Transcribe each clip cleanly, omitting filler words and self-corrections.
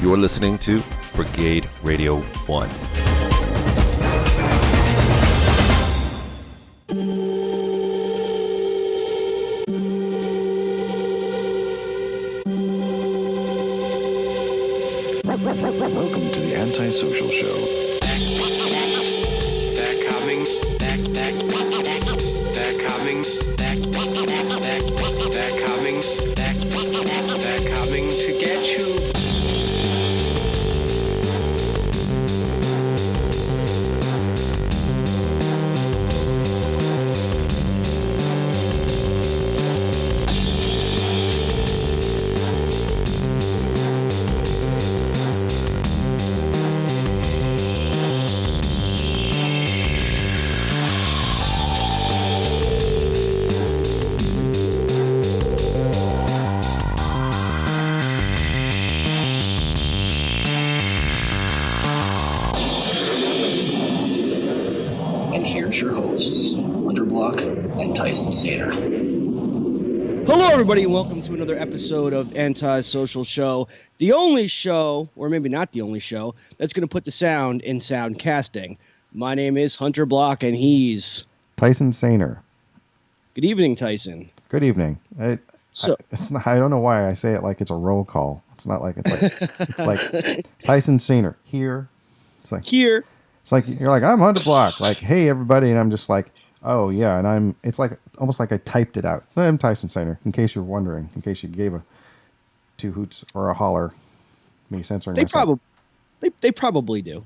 You're listening to Brigade Radio 1. Welcome to the Antisocial Show. They're coming. They're coming. They're coming. They're coming to get you. And Tyson Saner. Hello, everybody, and welcome to another episode of Antisocial Show, the only show, or maybe not the only show, that's going to put the sound in sound casting. My name is Hunter Block, and he's Tyson Saner. Good evening, Tyson. Good evening. It's not. I don't know why I say it like it's a roll call. It's not like it's like Tyson Saner here. It's like here. It's like you're like I'm Hunter Block. Like hey everybody, and I'm just like. Oh, yeah, and it's like almost like I typed it out. I'm Tyson Saner, in case you're wondering, in case you gave a two hoots or a holler, me censoring myself. They probably do.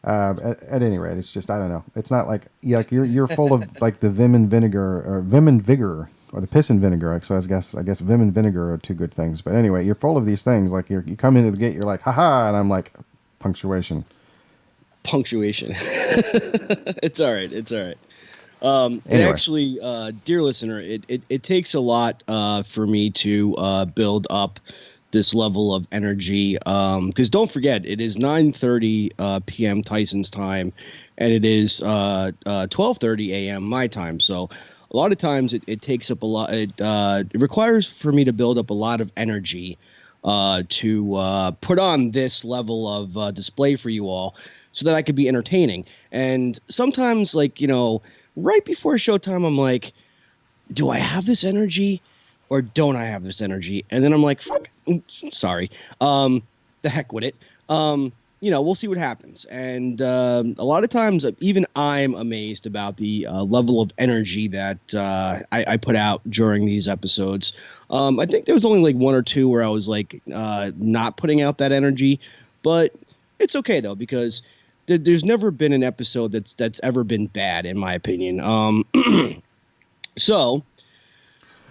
At any rate, it's just, I don't know. It's not like you're full of like the vim and vigor, or the piss and vinegar. So I guess vim and vinegar are two good things. But anyway, you're full of these things. Like you come into the gate, you're like, haha, and I'm like, punctuation. It's all right. Anyway. And actually, dear listener, it takes a lot for me to build up this level of energy. Because don't forget, it is 9:30 p.m. Tyson's time, and it is 12:30 a.m. my time. So a lot of times it takes up a lot. It requires for me to build up a lot of energy to put on this level of display for you all, so that I could be entertaining. And sometimes, like, right before showtime, I'm like, do I have this energy or don't I have this energy? And then I'm like, fuck, sorry. The heck with it. We'll see what happens. And a lot of times, even I'm amazed about the level of energy that I put out during these episodes. I think there was only like one or two where I was like not putting out that energy, but it's okay though, because there's never been an episode that's ever been bad, in my opinion. So,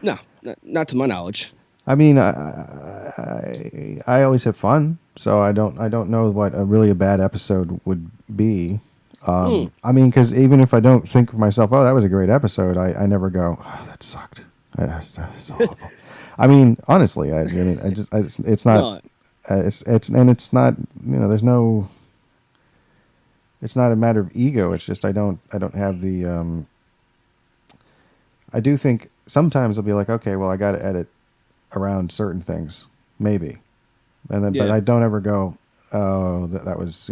no, not to my knowledge. I mean, I always have fun, so I don't know what a bad episode would be. I mean, because even if I don't think of myself, oh, that was a great episode, I never go, oh, that sucked. That's so awful. I mean, honestly, it's not, it's not, there's no. It's not a matter of ego. It's just I don't have the. I do think sometimes I'll be like, okay, well, I got to edit around certain things, maybe, and then but I don't ever go, oh, that was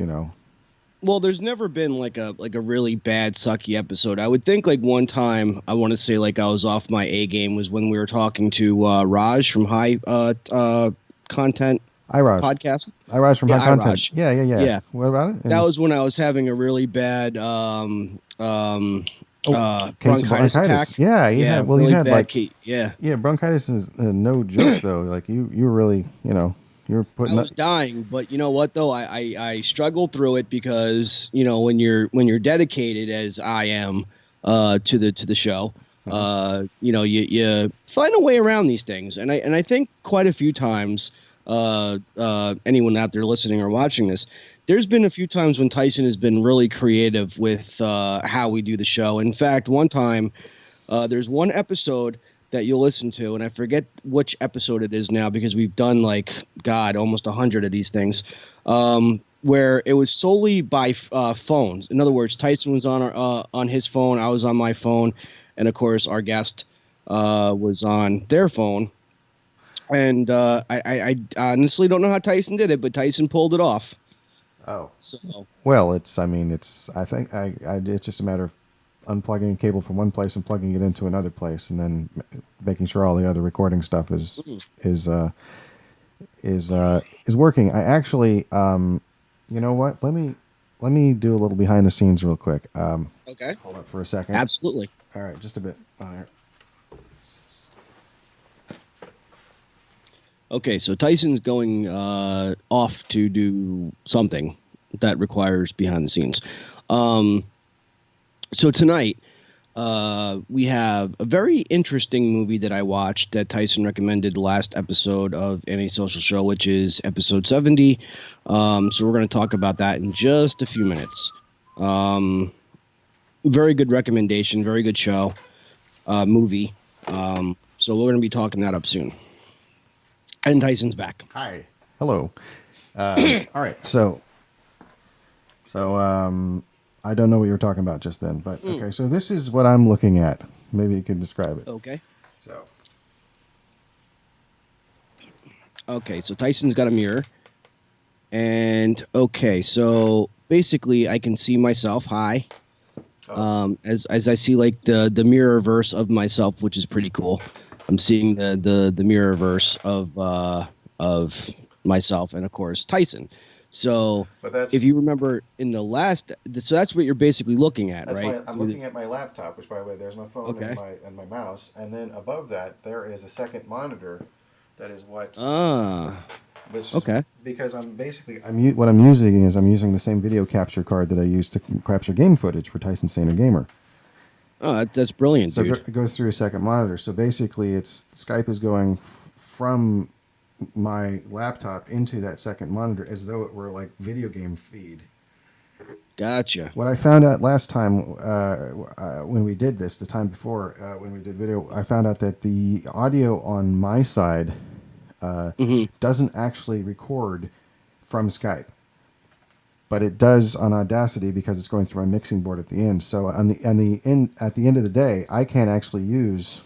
Well, there's never been like a really bad sucky episode. I would think like one time I want to say like I was off my A game was when we were talking to Raj from High Content. Podcast. Raj from High Content. Raj. Yeah. What about it? That was when I was having a really bad bronchitis attack. Yeah. Well, really you had like bronchitis is no joke though. Like you were really you're putting. I was dying, but you know what though? I struggled through it because when you're dedicated as I am to the show. You find a way around these things, and I think quite a few times. Anyone out there listening or watching this, there's been a few times when Tyson has been really creative with how we do the show. In fact, one time, there's one episode that you'll listen to, and I forget which episode it is now because we've done almost 100 of these things, where it was solely by phones. In other words, Tyson was on his phone, I was on my phone, and of course our guest was on their phone. And I honestly don't know how Tyson did it, but Tyson pulled it off. Oh. So Well, I think it's just a matter of unplugging a cable from one place and plugging it into another place, and then making sure all the other recording stuff is working. I actually, you know what? Let me do a little behind the scenes real quick. okay, Hold up for a second. absolutely. All right, just a bit. All right. Okay, so Tyson's going off to do something that requires behind the scenes. So tonight, we have a very interesting movie that I watched that Tyson recommended the last episode of Antisocial Show, which is episode 70. So we're going to talk about that in just a few minutes. Very good recommendation, very good show, movie. So we're going to be talking that up soon. And Tyson's back. Hi. Hello. All right. So, I don't know what you were talking about just then, but okay. So this is what I'm looking at. Maybe you can describe it. Okay. So Tyson's got a mirror. And okay, so basically I can see myself. Hi. As I see like the mirror verse of myself, which is pretty cool. I'm seeing the mirror verse of myself and of course Tyson. So if you remember in the last, so that's what you're basically looking at, that's right? I'm looking at my laptop, which by the way, there's my phone Okay. and my mouse, and then above that there is a second monitor. That is what. Okay. Because what I'm using is I'm using the same video capture card that I use to capture game footage for Tyson Saner Gamer. Oh, that's brilliant, So dude. it goes through a second monitor. So basically, Skype is going from my laptop into that second monitor as though it were like video game feed. Gotcha. What I found out last time when we did this, the time before when we did video, I found out that the audio on my side doesn't actually record from Skype. But it does on Audacity because it's going through my mixing board at the end. So at the end of the day, I can't actually use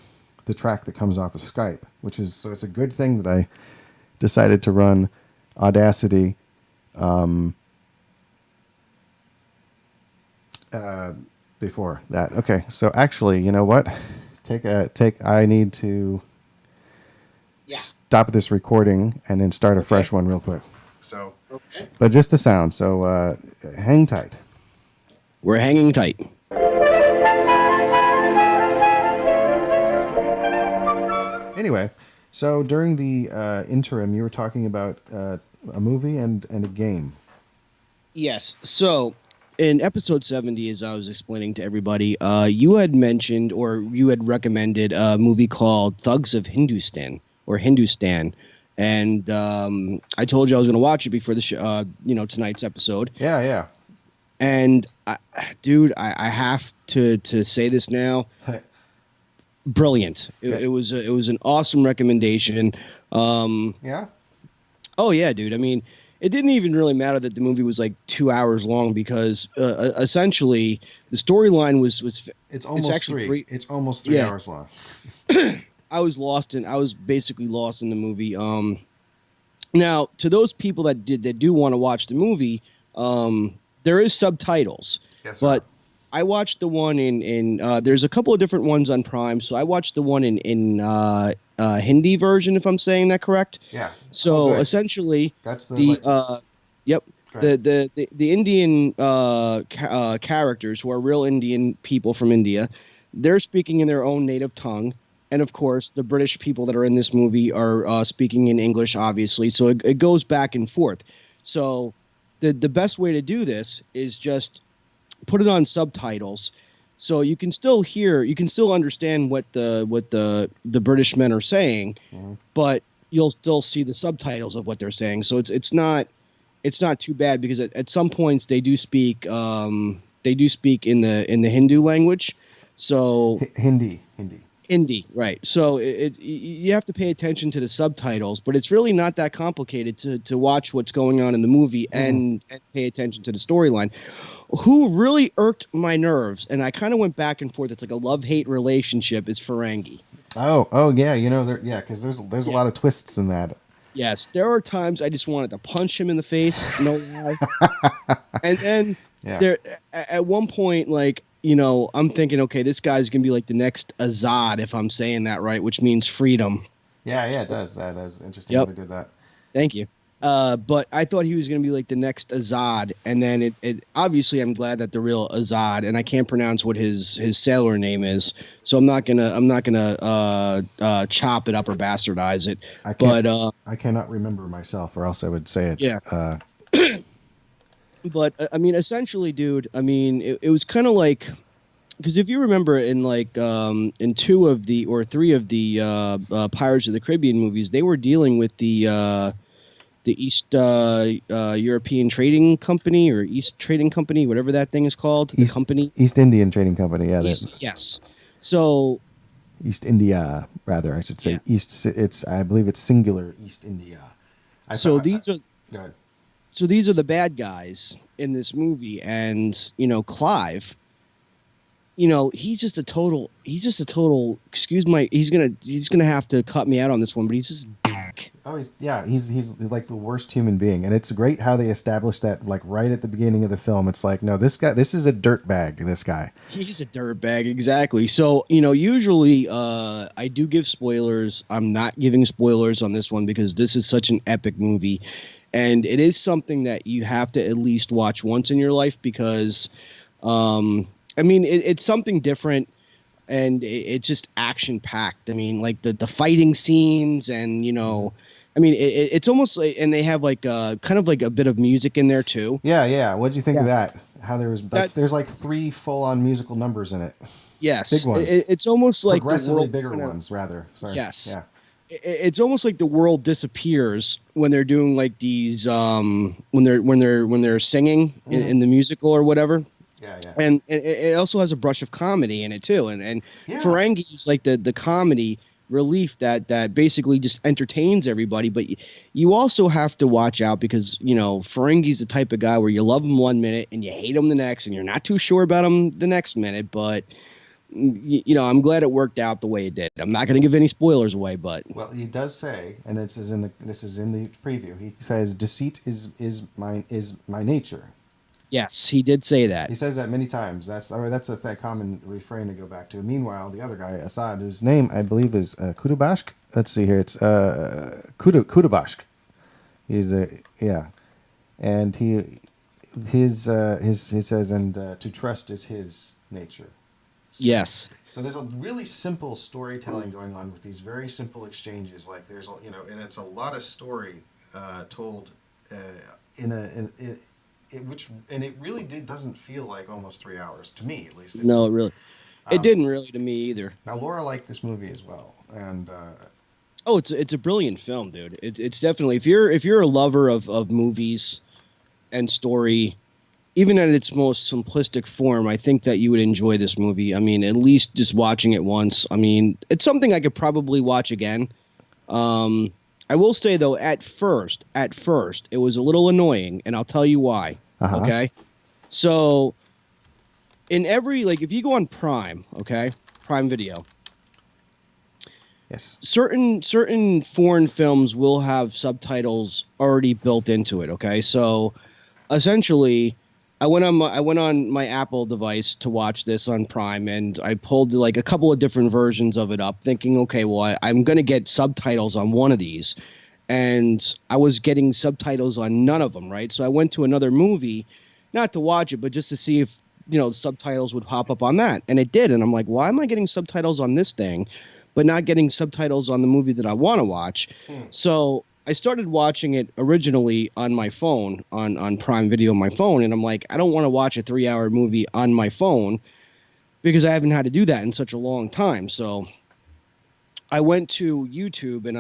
the track that comes off of Skype, so it's a good thing that I decided to run Audacity before that. Okay, so actually, you know what? I need to stop this recording and then start a fresh one real quick. So. Okay. But just the sound, so hang tight. We're hanging tight. Anyway, so during the interim, you were talking about a movie and a game. Yes. So in episode 70, as I was explaining to everybody, you had mentioned or you had recommended a movie called Thugs of Hindustan or Hindustan. And I told you I was going to watch it before the show, tonight's episode. Yeah. And dude, I have to say this now. Brilliant. It was an awesome recommendation. Yeah. Oh yeah, dude. I mean, it didn't even really matter that the movie was like 2 hours long because essentially the storyline was. It's almost three. It's almost 3 hours long. I was basically lost in the movie. Now to those people that do want to watch the movie, there is subtitles. Yes, sir. But I watched the one in there's a couple of different ones on Prime, so I watched the one in Hindi version, if I'm saying that correct. Yeah. So essentially, that's the Indian characters who are real Indian people from India, they're speaking in their own native tongue. And of course, the British people that are in this movie are speaking in English, obviously. So it goes back and forth. So the best way to do this is just put it on subtitles, so you can still understand what the British men are saying, but you'll still see the subtitles of what they're saying. So it's not too bad because at some points they do speak in the Hindu language. So Hindi, right. So you have to pay attention to the subtitles, but it's really not that complicated to watch what's going on in the movie and pay attention to the storyline. Who really irked my nerves, and I kind of went back and forth, it's like a love-hate relationship, is Ferengi. Oh, yeah. Because there's a lot of twists in that. Yes, there are times I just wanted to punch him in the face, no lie. And then Yeah. there, at one point, like, I'm thinking, okay, this guy's gonna be like the next Azad, if I'm saying that right, which means freedom. Yeah, it does. That is interesting Yep. how they did that. Thank you. But I thought he was going to be like the next Azad, and then it obviously I'm glad that the real Azad, and I can't pronounce what his sailor name is, so I'm not gonna chop it up or bastardize it. I cannot remember myself, or else I would say it. Yeah. But I mean, essentially, dude, I mean, it was kind of like, because if you remember in like in 2 of the or 3 of the Pirates of the Caribbean movies, they were dealing with the East European Trading Company or East Trading Company, whatever that thing is called. The company. East Indian Trading Company. Yeah. Yes. So. East India, rather, I should say. Yeah. I believe it's singular. East India. These are. Go ahead. So these are the bad guys in this movie, and Clive. He's just a total. Excuse my. He's gonna have to cut me out on this one, but he's just. Oh, he's like the worst human being, and it's great how they established that like right at the beginning of the film. It's like, no, this is a dirtbag. This guy. He's a dirtbag, exactly. So usually I do give spoilers. I'm not giving spoilers on this one because this is such an epic movie, and it is something that you have to at least watch once in your life because, I mean, it's something different. And it's just action packed. I mean, like the fighting scenes, and I mean, it's almost like, and they have like kind of like a bit of music in there too. Yeah. What'd you think of that? How there's like 3 full-on musical numbers in it. Yes, big ones. It's almost like progressively bigger ones, rather. Sorry. Yes. Yeah. It's almost like the world disappears when they're doing like these when they're singing in the musical or whatever. Yeah. And it also has a brush of comedy in it too, and Ferengi is like the comedy relief that basically just entertains everybody. But you also have to watch out because Ferengi's the type of guy where you love him one minute and you hate him the next, and you're not too sure about him the next minute. But I'm glad it worked out the way it did. I'm not going to give any spoilers away, but he does say, and this is in the preview. He says, "Deceit is my nature." Yes, he did say that. He says that many times. That's a common refrain to go back to. Meanwhile, the other guy, Assad, whose name I believe is Kudubashk. Let's see here. It's Kudubashk. He's and he says, and to trust is his nature. Yes. So there's a really simple storytelling going on with these very simple exchanges. Like there's and it's a lot of story told it really doesn't feel like almost 3 hours to me, at least. No, it didn't really to me either. Now Laura liked this movie as well, and it's a brilliant film, dude. It's definitely, if you're a lover of movies and story, even at its most simplistic form, I think that you would enjoy this movie. I mean, at least just watching it once. I mean, it's something I could probably watch again. I will say though, at first, it was a little annoying, and I'll tell you why. Uh-huh. Okay, so in every if you go on Prime, okay, Prime Video. Yes. Certain foreign films will have subtitles already built into it. Okay, so essentially, I went on my Apple device to watch this on Prime, and I pulled like a couple of different versions of it up, thinking, okay, well, I'm going to get subtitles on one of these, and I was getting subtitles on none of them, right? So I went to another movie, not to watch it, but just to see if subtitles would pop up on that, and it did, and I'm like, why am I getting subtitles on this thing, but not getting subtitles on the movie that I want to watch? So I started watching it originally on my phone, on Prime Video on my phone, and I'm like, I don't want to watch a 3-hour movie on my phone because I haven't had to do that in such a long time. So I went to YouTube, and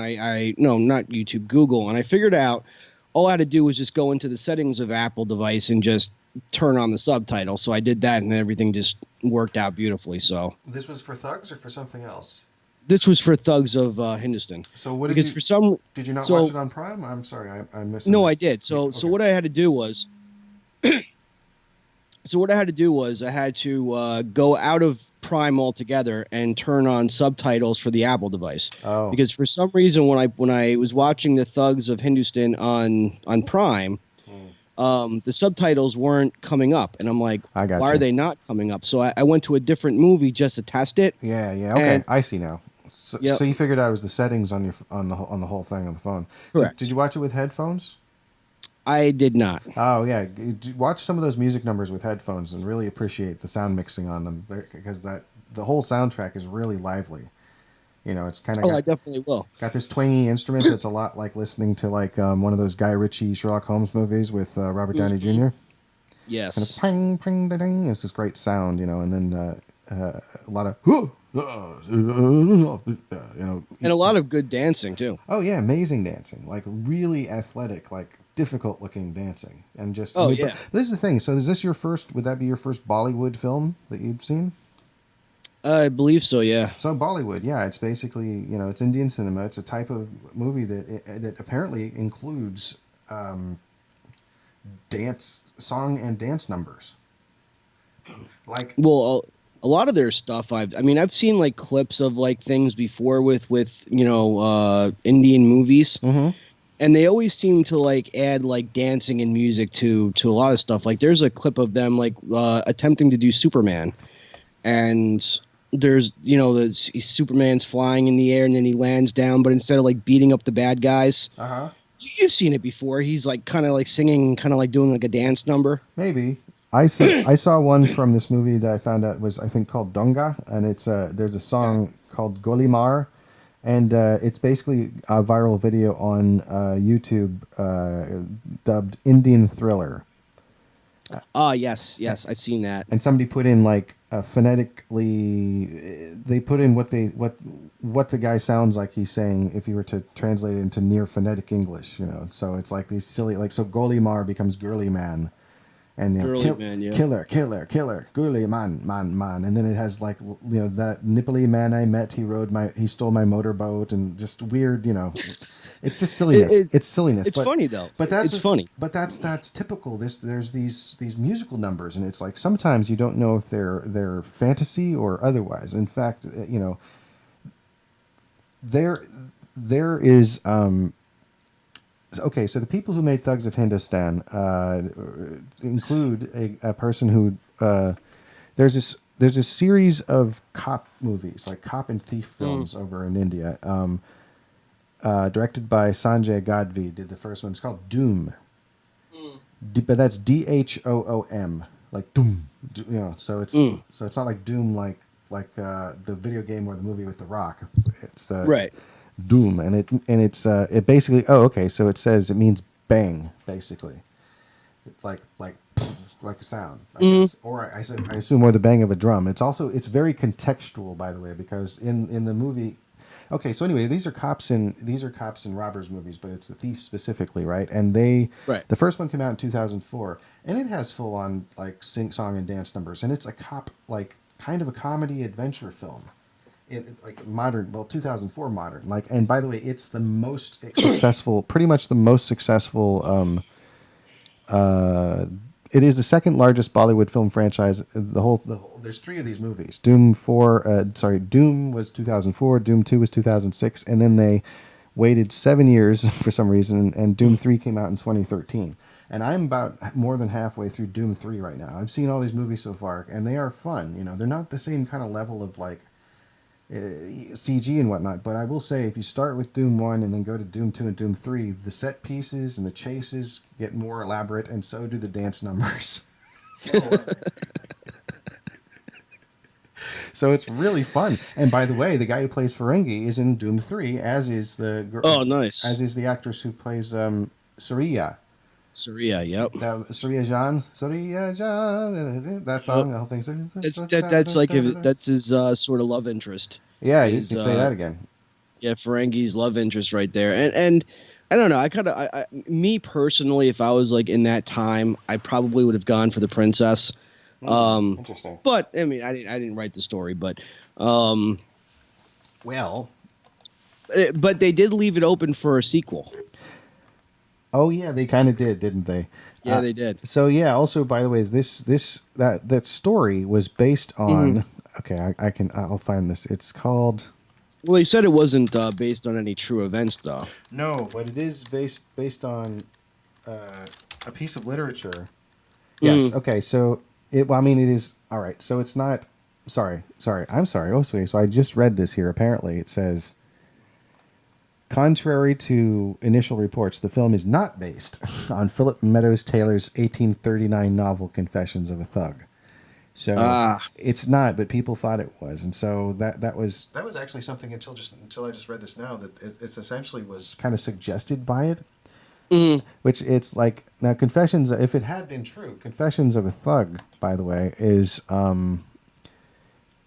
not YouTube, Google, and I figured out all I had to do was just go into the settings of Apple device and just turn on the subtitles. So I did that, and everything just worked out beautifully. So this was for Thugs or for something else? This was for Thugs of Hindustan. So what did you not watch it on Prime? I'm sorry, I missed it. No, I did. So what I had to do was I had to go out of Prime altogether and turn on subtitles for the Apple device. Oh. Because for some reason, when I was watching the Thugs of Hindustan on Prime, the subtitles weren't coming up, and I'm like, I got why you. are they not coming up? So I went to a different movie just to test it. Yeah, okay, and- I see now. So, Yep. so you figured out it was the settings on the whole thing on the phone. Correct. So did you watch it with headphones? I did not. Oh yeah, watch some of those music numbers with headphones and really appreciate the sound mixing on them, because the whole soundtrack is really lively. You know, it's kind of I definitely will. got this twangy instrument that's a lot like listening to like one of those Guy Ritchie Sherlock Holmes movies with Robert Downey Jr. Yes. Kind of ping, ping, ding, ding. It's this great sound, you know, and then a lot of you know, And a lot of good dancing too. oh yeah, amazing dancing, like really athletic, like difficult looking dancing, and just Oh, but yeah. this is the thing. So is this your first? Would that be your first Bollywood film that you've seen? I believe so. Yeah. So Bollywood, yeah, it's basically, you know, it's Indian cinema. It's a type of movie that apparently includes song and dance numbers. Like, Well, a lot of their stuff I've seen like clips of like things before with Indian movies. mm-hmm. And they always seem to like add like dancing and music to a lot of stuff. Like there's a clip of them like attempting to do Superman, and there's Superman's flying in the air and then he lands down, but instead of like beating up the bad guys, you've seen it before. He's like kind of like singing, kind of like doing like a dance number. Maybe. I saw one from this movie that I found out was, I think, called Donga, and it's there's a song called Golimar, and it's basically a viral video on YouTube dubbed Indian Thriller. Yes, I've seen that. And somebody put in like phonetically, they put in what the guy sounds like he's saying if you were to translate it into near phonetic English, you know. So it's like these silly, like, so Golimar becomes girly man. And Man, yeah. killer, girly man, and then it has like, you know, that nipply man I met. He stole my motorboat, and just weird, you know. It's just silliness. It's silliness. It's funny though. But that's funny. But that's typical. There's these musical numbers, and it's like sometimes you don't know if they're fantasy or otherwise. In fact, you know, there is. Okay, so the people who made Thugs of Hindustan include a person who there's this series of cop movies, like cop and thief films over in India, directed by Sanjay Gadvi. Did the first one? It's called Dhoom, but that's Dhoom, like Doom. You know, so it's not like Doom like the video game or the movie with The Rock. It's Right. Dhoom, and it's it basically, so it says it means bang, basically. It's like a sound, I guess. Or I assume more the bang of a drum. It's very contextual, by the way, because in the movie, so anyway, these are cops and robbers movies, but it's the thief specifically, right? And the first one came out in 2004, and it has full on like song and dance numbers, and it's a cop, like kind of a comedy adventure film. Like modern, 2004 modern. Like, and by the way, it's the most successful, pretty much the most successful. It is the second largest Bollywood film franchise. There's three of these movies. Dhoom was 2004. Dhoom 2 was 2006, and then they waited 7 years for some reason, and Dhoom 3 came out in 2013. And I'm about more than halfway through Dhoom 3 right now. I've seen all these movies so far, and they are fun. You know, they're not the same kind of level of like CG and whatnot, but I will say, if you start with Dhoom 1 and then go to Dhoom 2 and Dhoom 3, the set pieces and the chases get more elaborate, and so do the dance numbers. So it's really fun. And by the way, the guy who plays Ferengi is in Dhoom 3, as is the nice. As is the actress who plays Suriya. Suriya, yep. Suriya Jan, that song, the whole thing. That's his sort of love interest. Yeah, you can say that again. Yeah, Ferengi's love interest right there, and I don't know. Me personally, if I was like in that time, I probably would have gone for the princess. Interesting. But I mean, I didn't write the story, but but they did leave it open for a sequel. Oh yeah, they kind of did, didn't they? Yeah, they did. So yeah, also by the way, that story was based on Okay, I'll find this. It's called. Well, they said it wasn't based on any true events, though. No, but it is based on a piece of literature. Yes. Okay. So it. Well, I mean, it is all right. So it's not. Sorry. I'm sorry. Oh, so I just read this here. Apparently, it says. Contrary to initial reports, the film is not based on Philip Meadows Taylor's 1839 novel Confessions of a Thug. So it's not, but people thought it was, and so that was actually something until I just read this now that it's essentially was kind of suggested by it. Mm-hmm. Which it's like now Confessions. If it had been true, Confessions of a Thug, by the way, is.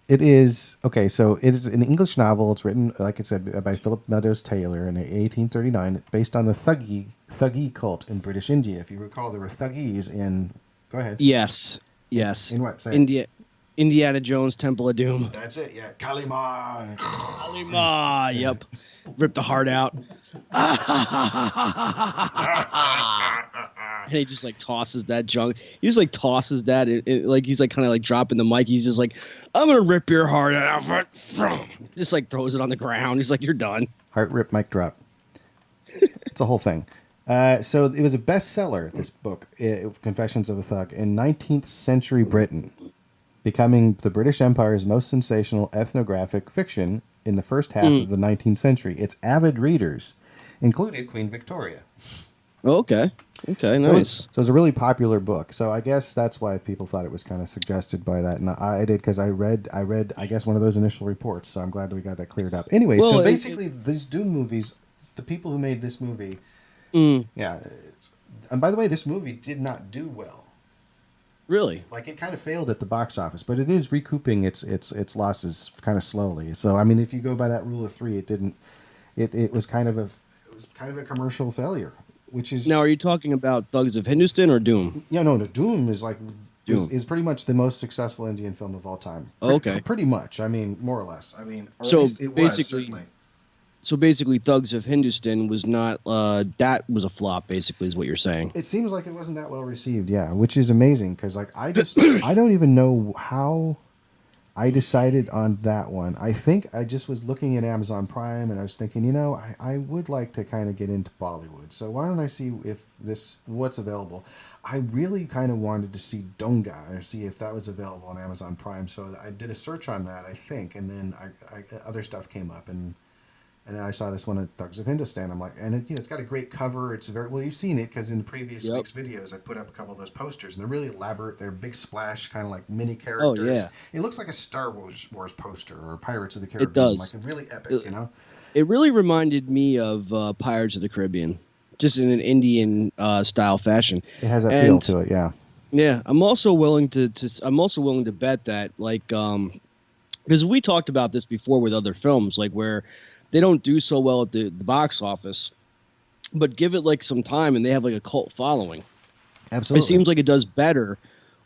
It is okay. So it is an English novel. It's written, like I said, by Philip Meadows Taylor in 1839, based on the Thuggee cult in British India. If you recall, there were Thuggees in. Go ahead. Yes. In what? Say Indiana Jones Temple of Doom. That's it. Yeah, Kalima. Kalima. Yep. Rip the heart out. And he just like tosses that junk. He just like tosses that. Like he's like kind of like dropping the mic. He's just like, I'm gonna rip your heart out. Just like throws it on the ground. He's like, you're done. Heart rip, mic drop. It's a whole thing. So it was a bestseller, this book, Confessions of a Thug, in 19th century Britain, becoming the British Empire's most sensational ethnographic fiction in the first half of the 19th century. Its avid readers included Queen Victoria. Okay, nice. So it's a really popular book. So I guess that's why people thought it was kind of suggested by that. And I did because I read, I guess, one of those initial reports. So I'm glad that we got that cleared up. Anyway, so basically these Dhoom movies, the people who made this movie, yeah. And by the way, this movie did not do well. Really? Like it kind of failed at the box office, but it is recouping its losses kind of slowly. So I mean, if you go by that rule of three, it didn't. It was kind of a commercial failure. Which is now, are you talking about Thugs of Hindustan or Dhoom? Yeah, no, the Dhoom is like is pretty much the most successful Indian film of all time. Okay, pretty much. I mean, more or less. I mean, or so at least it basically, was, so basically, Thugs of Hindustan was not. That was a flop. Basically, is what you're saying. It seems like it wasn't that well received. Yeah, which is amazing because like I don't even know how I decided on that one. I think I just was looking at Amazon Prime and I was thinking, I would like to kind of get into Bollywood. So why don't I see what's available? I really kind of wanted to see Donga or see if that was available on Amazon Prime. So I did a search on that, I think, and then I other stuff came up and then I saw this one at Thugs of Hindustan. I'm like, and it's got a great cover. It's very well. You've seen it because in the previous week's videos, I put up a couple of those posters, and they're really elaborate. They're big splash, kind of like mini characters. Oh yeah, it looks like a Star Wars poster or Pirates of the Caribbean. It does. Like really epic, It really reminded me of Pirates of the Caribbean, just in an Indian style fashion. It has that feel to it, yeah. Yeah, I'm also willing to bet that because we talked about this before with other films, like where they don't do so well at the box office, but give it like some time and they have like a cult following. Absolutely. It seems like it does better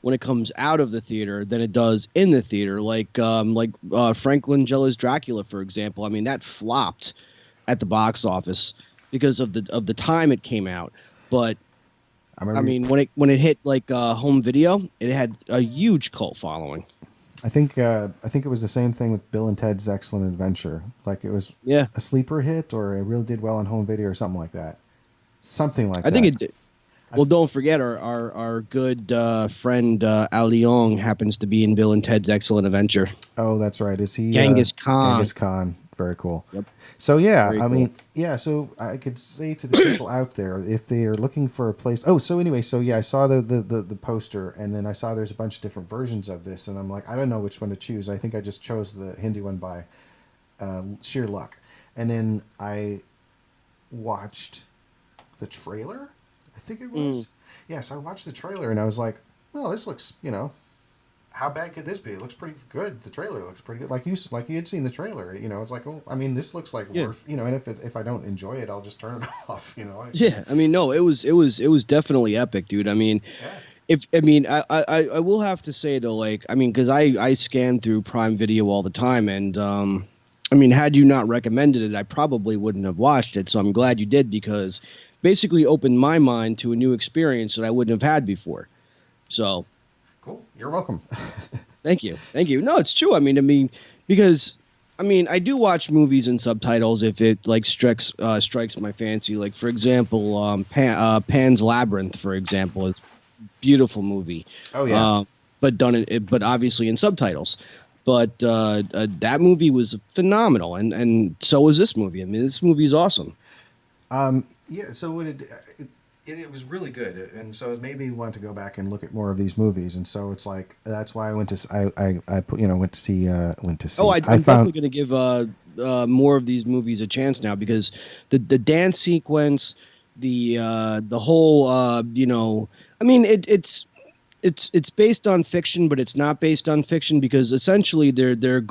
when it comes out of the theater than it does in the theater. Like Frank Langella's Dracula, for example. I mean, that flopped at the box office because of the time it came out. But I mean, when it hit like home video, it had a huge cult following. I think it was the same thing with Bill and Ted's Excellent Adventure. Like it was a sleeper hit, or it really did well on home video, or something like that. Something like that. I think it did. Well, don't forget our good friend Al Leong happens to be in Bill and Ted's Excellent Adventure. Oh, that's right. Is he Genghis Khan? Genghis Khan. Very cool. Yep. So yeah, Very I cool. mean, yeah. So I could say to the people out there, if they are looking for a place. Oh, so anyway, so yeah, I saw the poster, and then I saw there's a bunch of different versions of this, and I'm like, I don't know which one to choose. I think I just chose the Hindi one by sheer luck, and then I watched the trailer. I think it was. Yeah, so I watched the trailer, and I was like, well, this looks, how bad could this be? It looks pretty good. The trailer looks pretty good. Like you had seen the trailer, it's like, well, I mean, this looks like worth, and if I don't enjoy it, I'll just turn it off, Yeah, I mean, no, it was definitely epic, dude. I mean, I will have to say though, like, I mean, because I scan through Prime Video all the time, and I mean, had you not recommended it, I probably wouldn't have watched it. So I'm glad you did, because basically opened my mind to a new experience that I wouldn't have had before. So cool. You're welcome. Thank you. No, it's true. Because I do watch movies in subtitles if it like strikes my fancy. Like for example, Pan's Labyrinth, for example, it's a beautiful movie. Oh yeah. But obviously in subtitles. But that movie was phenomenal, and so was this movie. I mean, this movie is awesome. Yeah. So it was really good, and so it made me want to go back and look at more of these movies. And so it's like that's why I went to went to see. Oh, I'm definitely going to give more of these movies a chance now, because the dance sequence, the whole it's based on fiction, but it's not based on fiction, because essentially their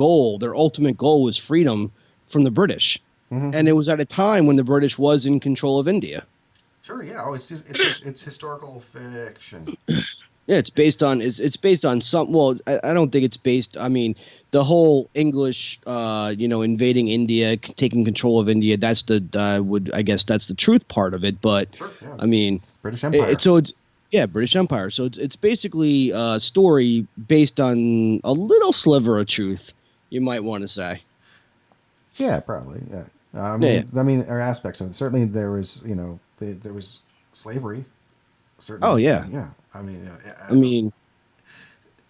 ultimate goal was freedom from the British, and it was at a time when the British was in control of India. Sure, yeah. Oh, it's historical fiction. Yeah, it's based on some. Well, I don't think it's based. I mean, the whole English, invading India, taking control of India. That's I guess that's the truth part of it. But sure, yeah. I mean, British Empire. British Empire. So it's basically a story based on a little sliver of truth, you might want to say. Yeah, probably. Yeah. There are aspects of it. Certainly, there was there was slavery. Certainly. Oh yeah. Yeah.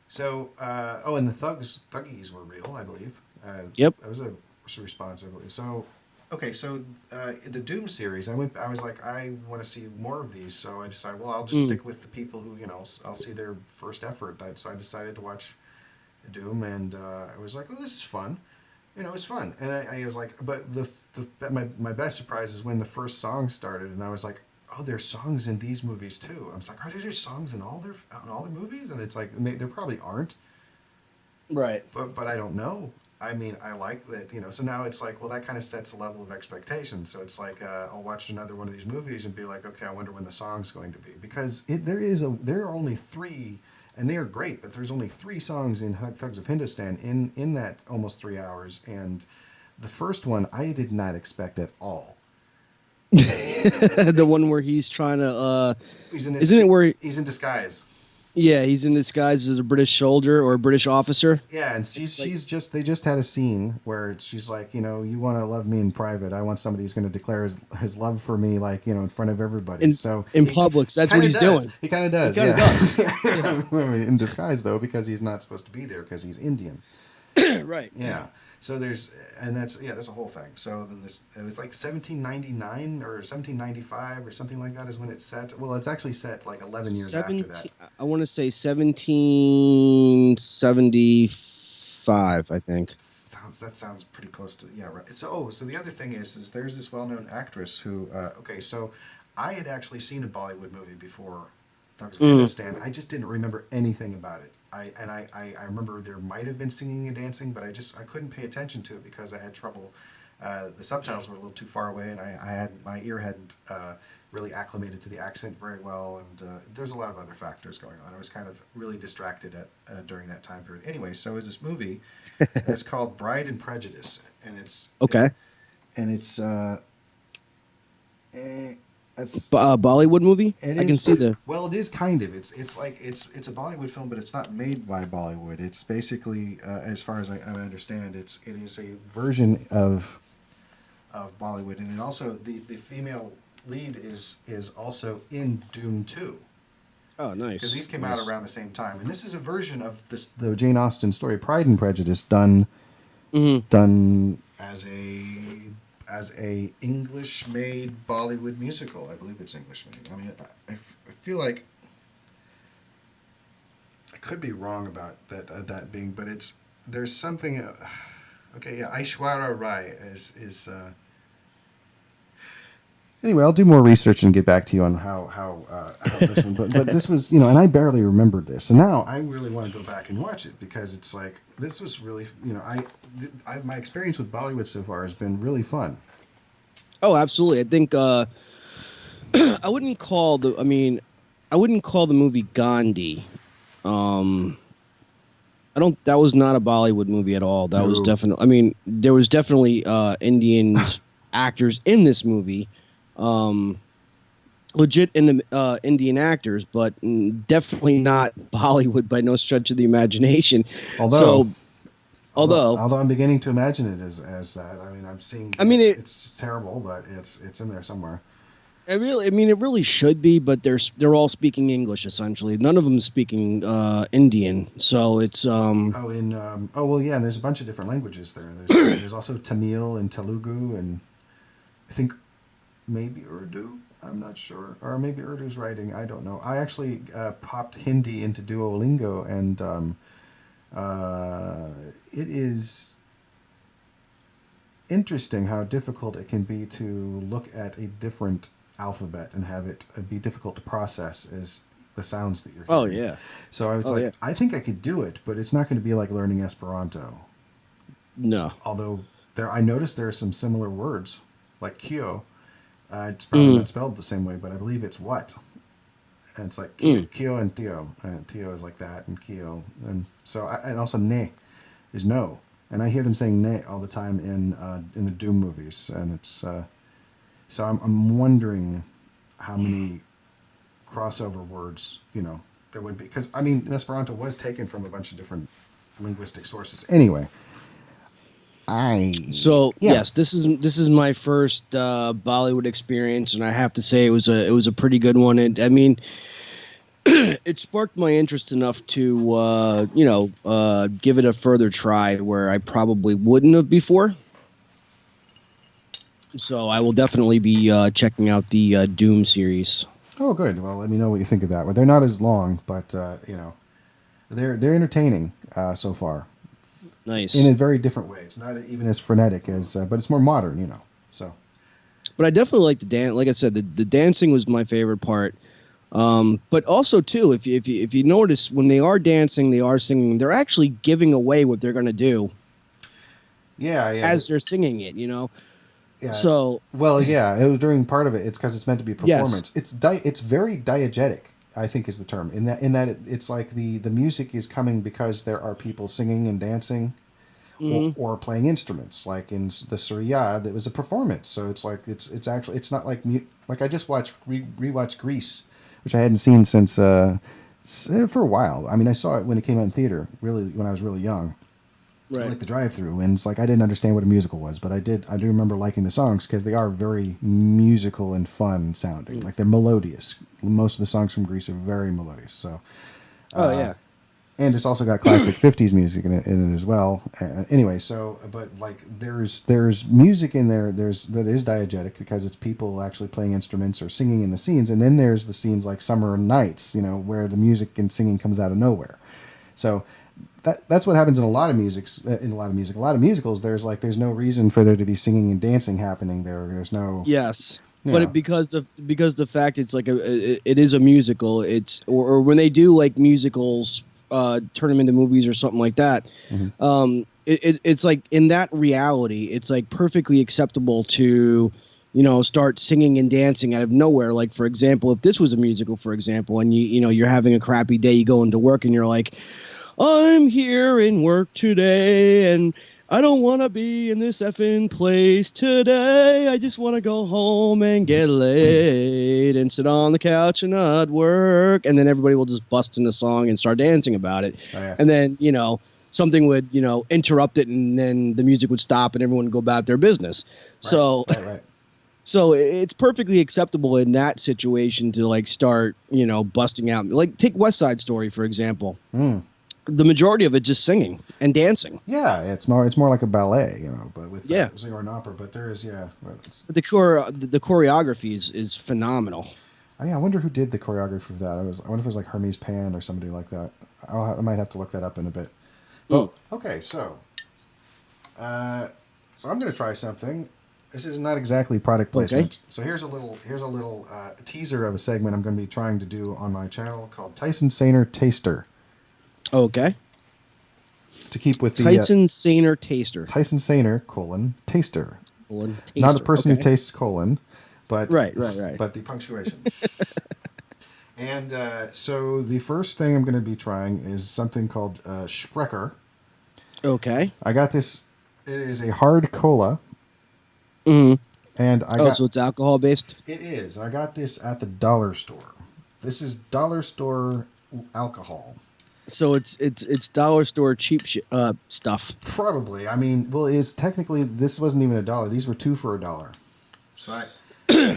So, and the thuggies were real, I believe. Yep. That was a response, I believe. So, okay, so the Dhoom series, I was like, I want to see more of these. So I decided, well, I'll just stick with the people who, I'll see their first effort. So I decided to watch Dhoom, and I was like, oh, this is fun. It was fun. And I was like, but my best surprise is when the first song started, and I was like, oh, there's songs in these movies too. I was like, are there songs in all their movies? And it's like, there probably aren't. Right. But I don't know. I mean, I like that, so now it's like, well, that kind of sets a level of expectation. So it's like, I'll watch another one of these movies and be like, okay, I wonder when the song's going to be. Because there are only 3, and they are great, but there's only 3 songs in Thugs of Hindustan in that almost 3 hours. And the first one, I did not expect at all. The one where he's trying to he's in disguise. Yeah, he's in disguise as a British soldier or a British officer. Yeah, and they just had a scene where she's like, you want to love me in private. I want somebody who's going to declare his love for me, like, in front of everybody. In public, that's what he's doing. He kind of does. He kind of does. In disguise though, because he's not supposed to be there because he's Indian. Right. Yeah. So that's a whole thing. So then it was like 1799 or 1795 or something like that is when it's set. Well, it's actually set like 11 years after that. I want to say 1775, I think. That sounds pretty close to, yeah, right. So the other thing is there's this well-known actress who, so I had actually seen a Bollywood movie before Thugs of Hindustan. I just didn't remember anything about it. I remember there might have been singing and dancing, but I couldn't pay attention to it because I had trouble. The subtitles were a little too far away, and my ear hadn't really acclimated to the accent very well, and there's a lot of other factors going on. I was kind of really distracted during that time period. Anyway, so is this movie. It's called Bride and Prejudice, and it's okay, and it's It's a Bollywood movie. I can see the. Well, it is kind of. It's a Bollywood film, but it's not made by Bollywood. It's basically, as far as I understand, it is a version of Bollywood, and it also the female lead is also in Dhoom 2. Oh, nice. Because these came out around the same time, and this is a version of the Jane Austen story, Pride and Prejudice, done as a English-made Bollywood musical. I believe it's English-made. I mean, I feel like I could be wrong about that being, but there's something. Okay, yeah, Aishwarya Rai is. Anyway, I'll do more research and get back to you on how this one. But this was, and I barely remembered this, so now I really want to go back and watch it because it's like this was really, my experience with Bollywood so far has been really fun. Oh, absolutely. I think I wouldn't call the movie Gandhi. That was not a Bollywood movie at all. That was definitely. There was definitely Indian actors in this movie. legit in the Indian actors, but definitely not Bollywood by no stretch of the imagination. Although, So, although although I'm beginning to imagine it as that. I mean, I'm seeing. I mean It's just terrible, but it's in there somewhere. it really should be, but they're all speaking English essentially. None of them speaking Indian, so it's Oh well, yeah. There's a bunch of different languages there. There's also Tamil and Telugu and I think maybe Urdu. I'm not sure, or maybe Urdu's writing. I don't know. I actually popped Hindi into Duolingo, and it is interesting how difficult it can be to look at a different alphabet and have it be difficult to process as the sounds that you're hearing. oh yeah, So I was yeah. I think I could do it, but it's not going to be like learning Esperanto. No. Although I noticed there are some similar words, like kyo. It's probably not spelled the same way, but I believe it's what. And it's like kyo and tio. And tio is like that, and kyo. And so, and also ne is no. And I hear them saying ne all the time in the Dhoom movies. And it's, so I'm wondering how many crossover words, there would be. Because, I mean, Esperanto was taken from a bunch of different linguistic sources. Anyway. Yes, this is my first Bollywood experience, and I have to say it was a pretty good one. I mean, it sparked my interest enough to give it a further try where I probably wouldn't have before. So I will definitely be checking out the Dhoom series. Oh, good. Well, let me know what you think of that. Well, they're not as long, but they're entertaining so far. Nice. In a very different way. It's not even as frenetic as, but it's more modern, So. But I definitely like the dance. Like I said, the dancing was my favorite part. But also too, if you notice, when they are dancing, they are singing. They're actually giving away what they're going to do. Yeah. As they're singing it, Yeah. So. Well, yeah. It was during part of it. It's because it's meant to be performance. Yes. It's very diegetic, I think is the term. In that it's like the music is coming because there are people singing and dancing, or playing instruments. Like in the Surya, that was a performance. So it's like it's actually it's not like like I just rewatched Grease, which I hadn't seen since for a while. I mean, I saw it when it came out in theater, really when I was really young. Right. Like the drive-through, and it's like I didn't understand what a musical was, but I do remember liking the songs because they are very musical and fun sounding. Like they're melodious. Most of the songs from Grease are very melodious. So, yeah, and it's also got classic '50s music in it as well. Anyway, so but like there's music in there. That is diegetic because it's people actually playing instruments or singing in the scenes, and then there's the scenes like Summer Nights, where the music and singing comes out of nowhere. So. That's what happens in a lot of music. A lot of musicals, there's no reason for there to be singing and dancing happening there. There's no. Yes, but because the fact it's like it is a musical. It's or when they do like musicals, turn them into movies or something like that. Mm-hmm. It's like in that reality, it's like perfectly acceptable to start singing and dancing out of nowhere. Like for example, if this was a musical, for example, and you're having a crappy day, you go into work and you're like, I'm here in work today, and I don't want to be in this effing place today. I just want to go home and get laid and sit on the couch and not work. And then everybody will just bust into song and start dancing about it. Oh, yeah. And then, something would, interrupt it, and then the music would stop and everyone would go about their business. Right. So... Right. So it's perfectly acceptable in that situation to like start, busting out. Like take West Side Story, for example. The majority of it just singing and dancing. Yeah, it's more like a ballet, but with sing or an opera. But there is But the choreography is phenomenal. Oh, yeah, I wonder who did the choreography for that. I wonder if it was like Hermes Pan or somebody like that. I might have to look that up in a bit. Oh, okay, so I'm going to try something. This is not exactly product placement. Okay. So here's a little teaser of a segment I'm going to be trying to do on my channel called Tyson Saner Taster. Okay. To keep with the Tyson Saner Taster. Tyson Saner, taster. Not a person who tastes colon, but right. But the punctuation. And so the first thing I'm going to be trying is something called Sprecher. Okay. I got this. It is a hard cola. Mm-hmm. And so it's alcohol based. It is. I got this at the dollar store. This is dollar store alcohol. So it's dollar store cheap stuff. Probably. I mean, well, it's technically this wasn't even $1. These were 2 for $1. So I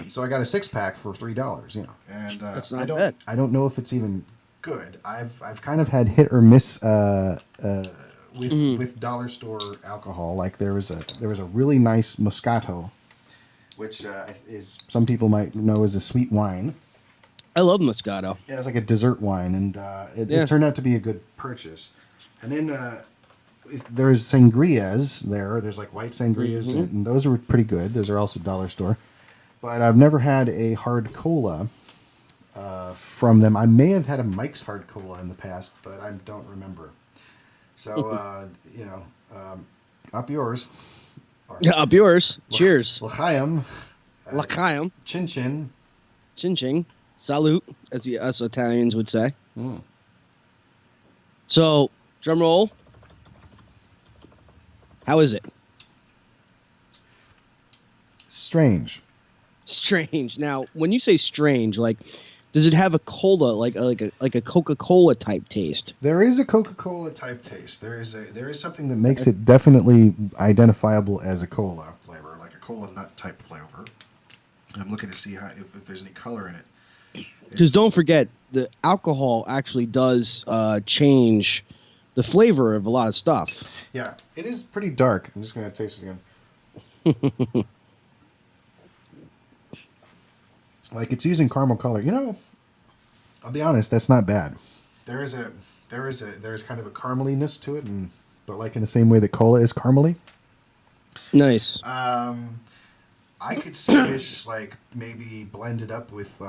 so I got a 6-pack for $3. You know, and that's not bad. I don't know if it's even good. I've kind of had hit or miss with dollar store alcohol. Like there was a really nice Moscato, which is some people might know as a sweet wine. I love Moscato. Yeah, it's like a dessert wine, and it turned out to be a good purchase. And then there's sangrias there. There's like white sangrias, and those are pretty good. Those are also dollar store. But I've never had a hard cola from them. I may have had a Mike's hard cola in the past, but I don't remember. So, up yours. Up yours. Cheers. L'chaim. L'chaim. Chin chin. Chin chin. Salute, as us Italians would say. Mm. So, drum roll. How is it? Strange. Strange. Now, when you say strange, like, does it have a cola, like a Coca-Cola type taste? There is a Coca-Cola type taste. There is something that makes it definitely identifiable as a cola flavor, like a cola nut type flavor. I'm looking to see if there's any color in it. Because don't forget, the alcohol actually does change the flavor of a lot of stuff. Yeah, it is pretty dark. I'm just going to taste it again. Like it's using caramel color. You know, I'll be honest, that's not bad. There's kind of a carameliness to it, but like in the same way that cola is caramely. Nice. I could see this like maybe blended up with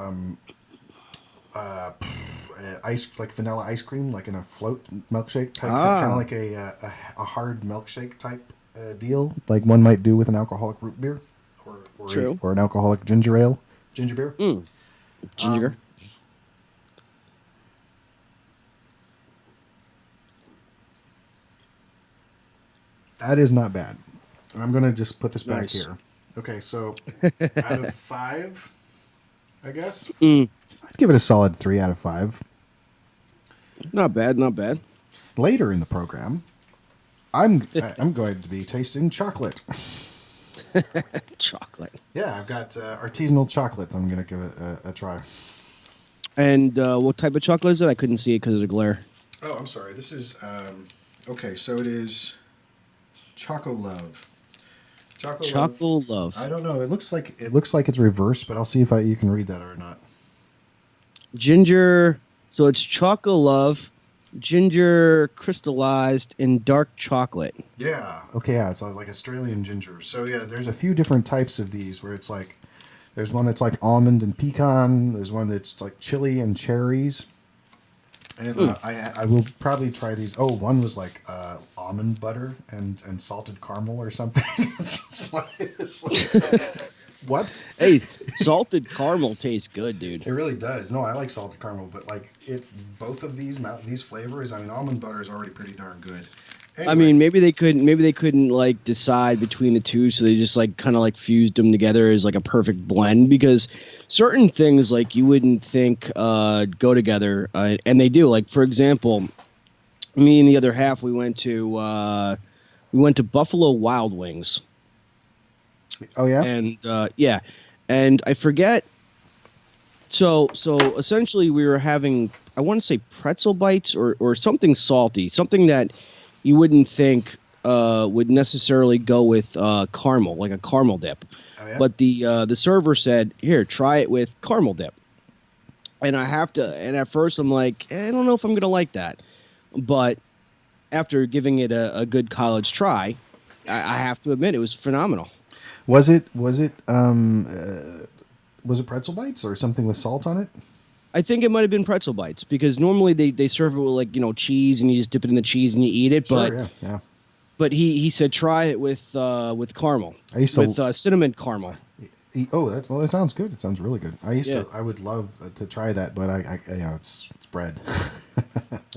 ice, like vanilla ice cream, like in a float milkshake type, kind of like a hard milkshake type deal, like one might do with an alcoholic root beer or an alcoholic ginger beer. Ginger. That is not bad. I'm gonna just put this back Nice. here. Okay, so out of 5, I guess I'd give it a solid 3 out of 5. Not bad, not bad. Later in the program, I'm going to be tasting chocolate. Chocolate. Yeah, I've got artisanal chocolate. I'm going to give it a try. And what type of chocolate is it? I couldn't see it because of the glare. Oh, I'm sorry. This is okay. So it is Choco Love. Choco Love. I don't know. It looks like it's reversed, but I'll see if you can read that or not. Ginger. So it's Choco Love, ginger crystallized in dark chocolate. Yeah. Okay. Yeah. It's like Australian ginger. So yeah, there's a few different types of these where it's like, there's one that's like almond and pecan. There's one that's like chili and cherries. And I will probably try these. Oh, one was like almond butter and salted caramel or something. it's like, what? Hey, salted caramel tastes good, dude. It really does. No, I like salted caramel, but like it's both of these flavors. I mean, almond butter is already pretty darn good. Anyway. I mean, maybe they couldn't like decide between the two, so they just like kind of like fused them together as like a perfect blend, because certain things like you wouldn't think go together, and they do. Like for example, me and the other half, we went to Buffalo Wild Wings. Oh yeah, and and I forget. So essentially, we were having, I want to say Pretzel Bites or something salty, something that you wouldn't think would necessarily go with caramel, like a caramel dip. Oh, yeah? But the server said, "Here, try it with caramel dip." And I have to. And at first, I'm like, I don't know if I'm gonna like that. But after giving it a good college try, I have to admit it was phenomenal. Was it Pretzel Bites or something with salt on it? I think it might have been Pretzel Bites, because normally they serve it with like, cheese, and you just dip it in the cheese and you eat it. Sure, But yeah. But he said try it with caramel. I used to with cinnamon caramel. That sounds good. It sounds really good. I would love to try that, but I it's bread.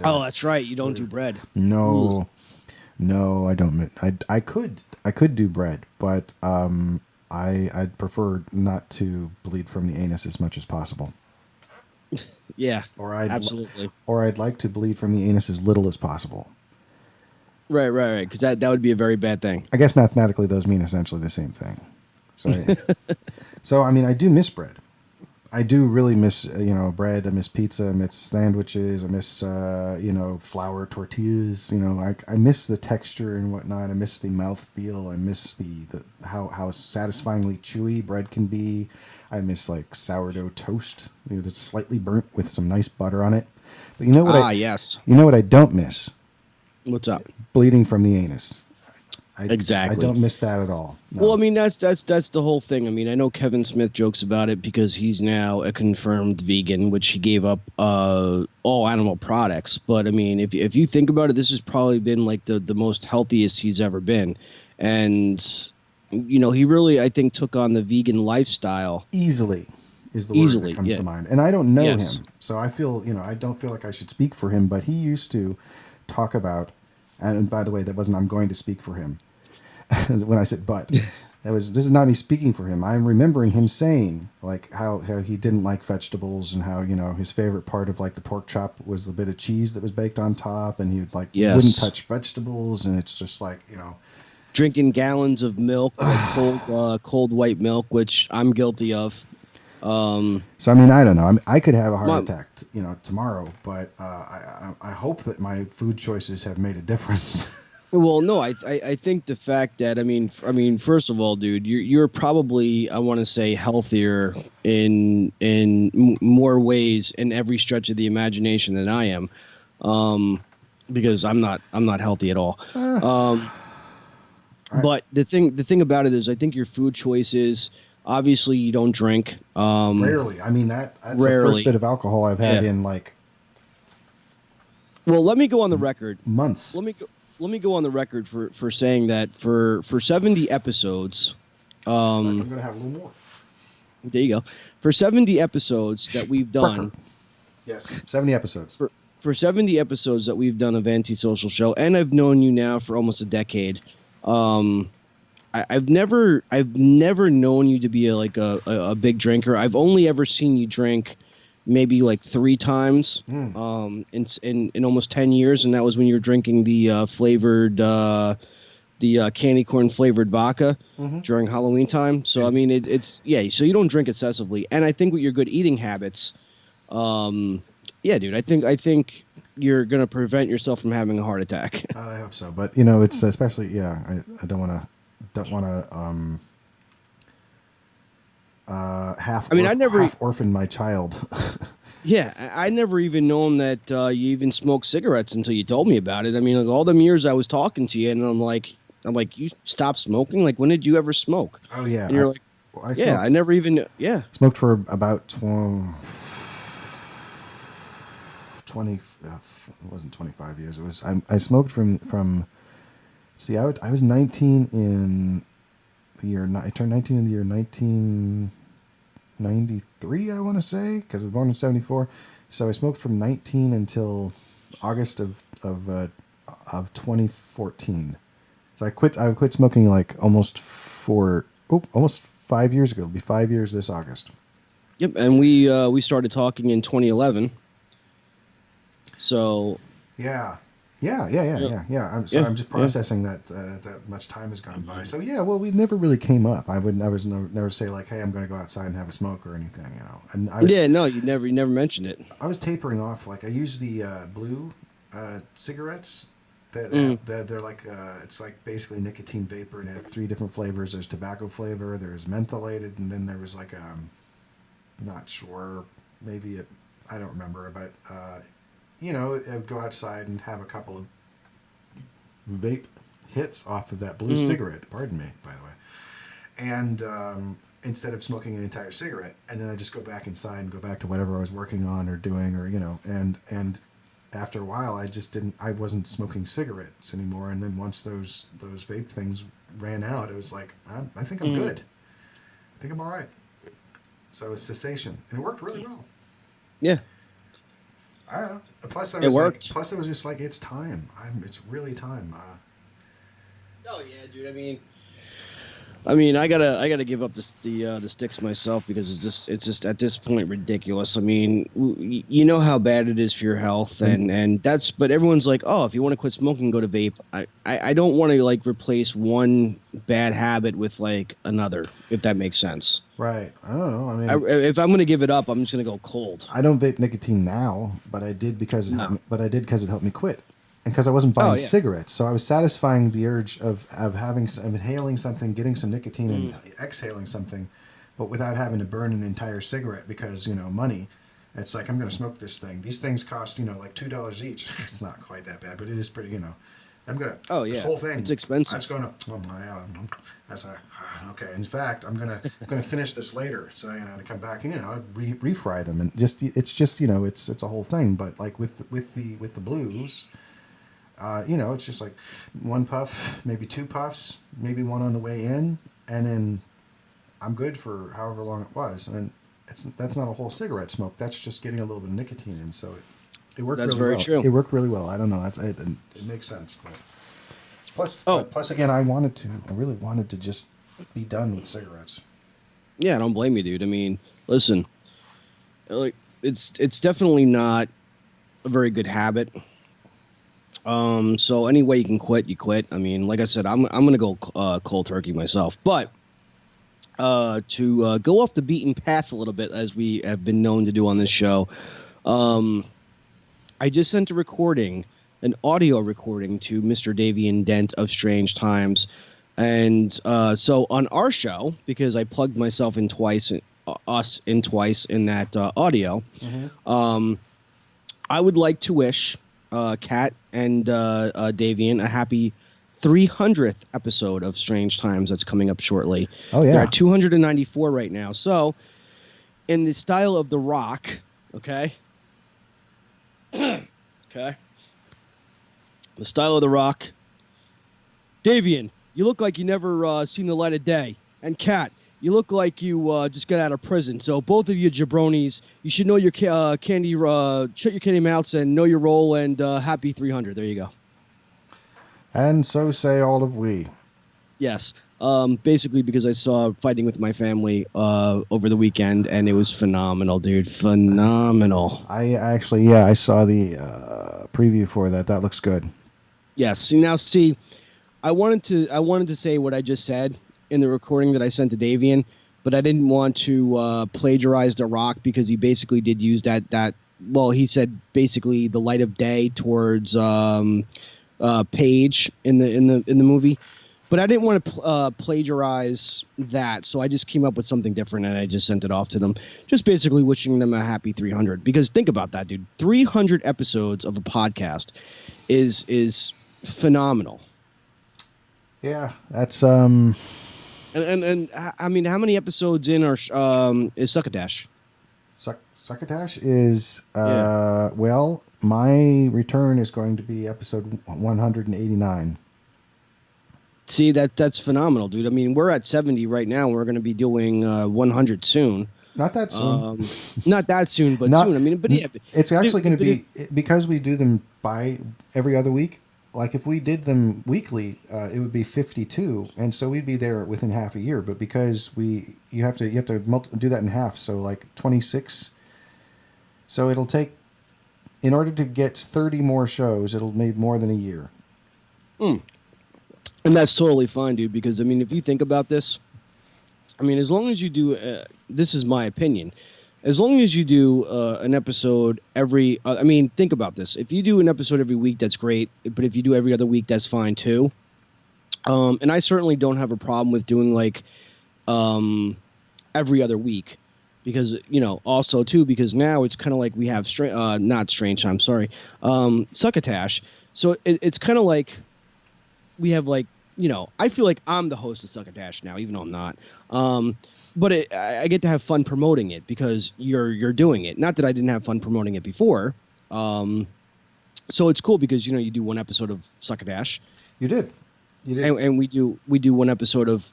Oh, that's right. You don't do bread. No, I don't. I could do bread, but I'd prefer not to bleed from the anus as much as possible. Yeah, Or absolutely. Or I'd like to bleed from the anus as little as possible. Right. Because that would be a very bad thing. I guess mathematically those mean essentially the same thing. So I mean, I do miss bread. I do really miss, bread. I miss pizza. I miss sandwiches. I miss, flour tortillas. I miss the texture and whatnot. I miss the mouthfeel. I miss the how satisfyingly chewy bread can be. I miss like sourdough toast, that's slightly burnt with some nice butter on it. But yes. You know what I don't miss? What's up? Bleeding from the anus. Exactly. I don't miss that at all. No. Well, I mean, that's the whole thing. I mean, I know Kevin Smith jokes about it because he's now a confirmed vegan, which he gave up all animal products. But I mean, if you think about it, this has probably been like the most healthiest he's ever been, and he really, I think, took on the vegan lifestyle easily. Is the word that comes to mind, and I don't know him, so I feel I don't feel like I should speak for him. But he used to talk about, and by the way, that wasn't I'm going to speak for him. When I said but, this is not me speaking for him. I'm remembering him saying like how he didn't like vegetables and how his favorite part of like the pork chop was the bit of cheese that was baked on top, and he would wouldn't touch vegetables, and it's just like drinking gallons of milk, like cold white milk, which I'm guilty of. So I mean, I don't know. I could have a heart attack, tomorrow, but I hope that my food choices have made a difference. Well, no, I think the fact that I mean, first of all, dude, you're probably, I want to say, healthier in more ways in every stretch of the imagination than I am, because I'm not healthy at all. But the thing about it is, I think your food choices. Obviously, you don't drink. Rarely. I mean, that's rarely. the first bit of alcohol I've had in like. Well, let me go on the record. Months. Let me go on the record for saying that for 70 episodes. I'm gonna have a little more. There you go. For 70 episodes that we've done. Yes, 70 episodes. For 70 episodes that we've done of Antisocial Show, and I've known you now for almost a decade. I've never known you to be a big drinker. I've only ever seen you drink maybe like 3 times in almost 10 years, and that was when you were drinking the flavored candy corn flavored vodka during Halloween time. So I mean it's so you don't drink excessively, and I think with your good eating habits, dude, I think you're gonna prevent yourself from having a heart attack. I hope so, but it's especially I don't want to half orphan my child. Yeah, I never even known that you even smoked cigarettes until you told me about it. I mean, like, all them years I was talking to you, and I'm like, you stopped smoking? Like, when did you ever smoke? Oh yeah, and you're I never even smoked for about 20. It wasn't 25 years. It was I smoked from. See, I was 19 in the year. I turned 19 in the year 1993. I want to say, because I was born in '74. So I smoked from 19 until August of 2014. So I quit smoking like almost 5 years ago. It'll be 5 years this August. Yep, and we started talking in 2011. So. Yeah. I'm just processing that much time has gone by. So well, we never really came up. I would never say like, hey, I'm going to go outside and have a smoke or anything, And you never mentioned it. I was tapering off. Like I use the blue cigarettes. They're like it's like basically nicotine vapor, and it had 3 different flavors. There's tobacco flavor, there's mentholated, and then there was like not sure, maybe I don't remember, but. I'd go outside and have a couple of vape hits off of that blue cigarette. Pardon me, by the way. And instead of smoking an entire cigarette, and then I just go back inside and go back to whatever I was working on or doing, or and after a while, I wasn't smoking cigarettes anymore. And then once those vape things ran out, it was like I think I'm good. I think I'm all right. So it was cessation, and it worked really well. Yeah. I don't know. Plus, it worked. Plus, it was just like it's time. It's really time. Oh yeah, dude. I mean, I mean, I gotta give up the sticks myself because it's just at this point ridiculous. I mean, you know how bad it is for your health, and that's. But everyone's like, oh, if you want to quit smoking, go to vape. I don't want to like replace one bad habit with like another, if that makes sense. Right. I don't know. I mean, if I'm gonna give it up, I'm just gonna go cold. I don't vape nicotine now, but I did because it helped me quit. And because I wasn't buying cigarettes, so I was satisfying the urge of inhaling something, getting some nicotine, and exhaling something, but without having to burn an entire cigarette because money. It's like I'm going to smoke this thing. These things cost like $2 each. It's not quite that bad, but it is pretty. I'm gonna. Oh yeah. This whole thing. It's expensive. That's going to. Oh my. Okay. In fact, I'm gonna finish this later. So to come back and refry them and it's a whole thing. But like with the blues. It's just like one puff, maybe two puffs, maybe one on the way in, and then I'm good for however long it was. And that's not a whole cigarette smoke. That's just getting a little bit of nicotine in. So it worked. That's really well. True. It worked really well. I don't know. It makes sense. But plus again, I really wanted to just be done with cigarettes. Yeah, I don't blame you, dude. I mean, listen, like it's definitely not a very good habit. So any way you can quit, you quit. I mean, like I said, I'm gonna go cold turkey myself. But to go off the beaten path a little bit, as we have been known to do on this show, I just sent an audio recording to Mr. Davian Dent of Strange Times, and so on our show, because I plugged myself in twice, us in twice in that audio, I would like to wish Kat and Davian a happy 300th episode of Strange Times that's coming up shortly. Oh, yeah. They're at 294 right now. So, in the style of The Rock, okay? Okay. The style of The Rock. Davian, you look like you never seen the light of day. And Kat, you look like you just got out of prison. So both of you jabronis, you should know your candy, shut your candy mouths and know your role, and happy 300. There you go. And so say all of we. Yes. Basically because I saw Fighting with My Family over the weekend, and it was phenomenal, dude. Phenomenal. I saw the preview for that. That looks good. Yes. See, I wanted to say what I just said in the recording that I sent to Davian, but I didn't want to plagiarize The Rock because he basically did use that. Well, he said basically the light of day towards Paige in the movie, but I didn't want to plagiarize that, so I just came up with something different and I just sent it off to them, just basically wishing them a happy 300. Because think about that, dude. 300 episodes of a podcast is phenomenal. Yeah, that's And I mean, how many episodes in is Succotash? Succotash is well, my return is going to be episode 189. See, that's phenomenal, dude. I mean, we're at 70 right now. We're going to be doing 100 soon. Not that soon. Not that soon, but soon. I mean, but yeah, it's actually going to be because we do them by every other week. Like if we did them weekly, it would be 52, and so we'd be there within half a year. But because you have to do that in half, so like 26. So it'll take, in order to get 30 more shows, it'll need more than a year. And that's totally fine, dude. Because I mean, if you think about this, I mean, as long as you do, this is my opinion. As long as you do an episode every, I mean, think about this. If you do an episode every week, that's great. But if you do every other week, that's fine too. And I certainly don't have a problem with doing like every other week, because also too, because now it's kind of like we have not Strange Time, sorry, Succotash. So it's kind of like we have like I feel like I'm the host of Succotash now, even though I'm not. But I get to have fun promoting it because you're doing it. Not that I didn't have fun promoting it before. So it's cool because you do one episode of Succotash. You did. And we do one episode of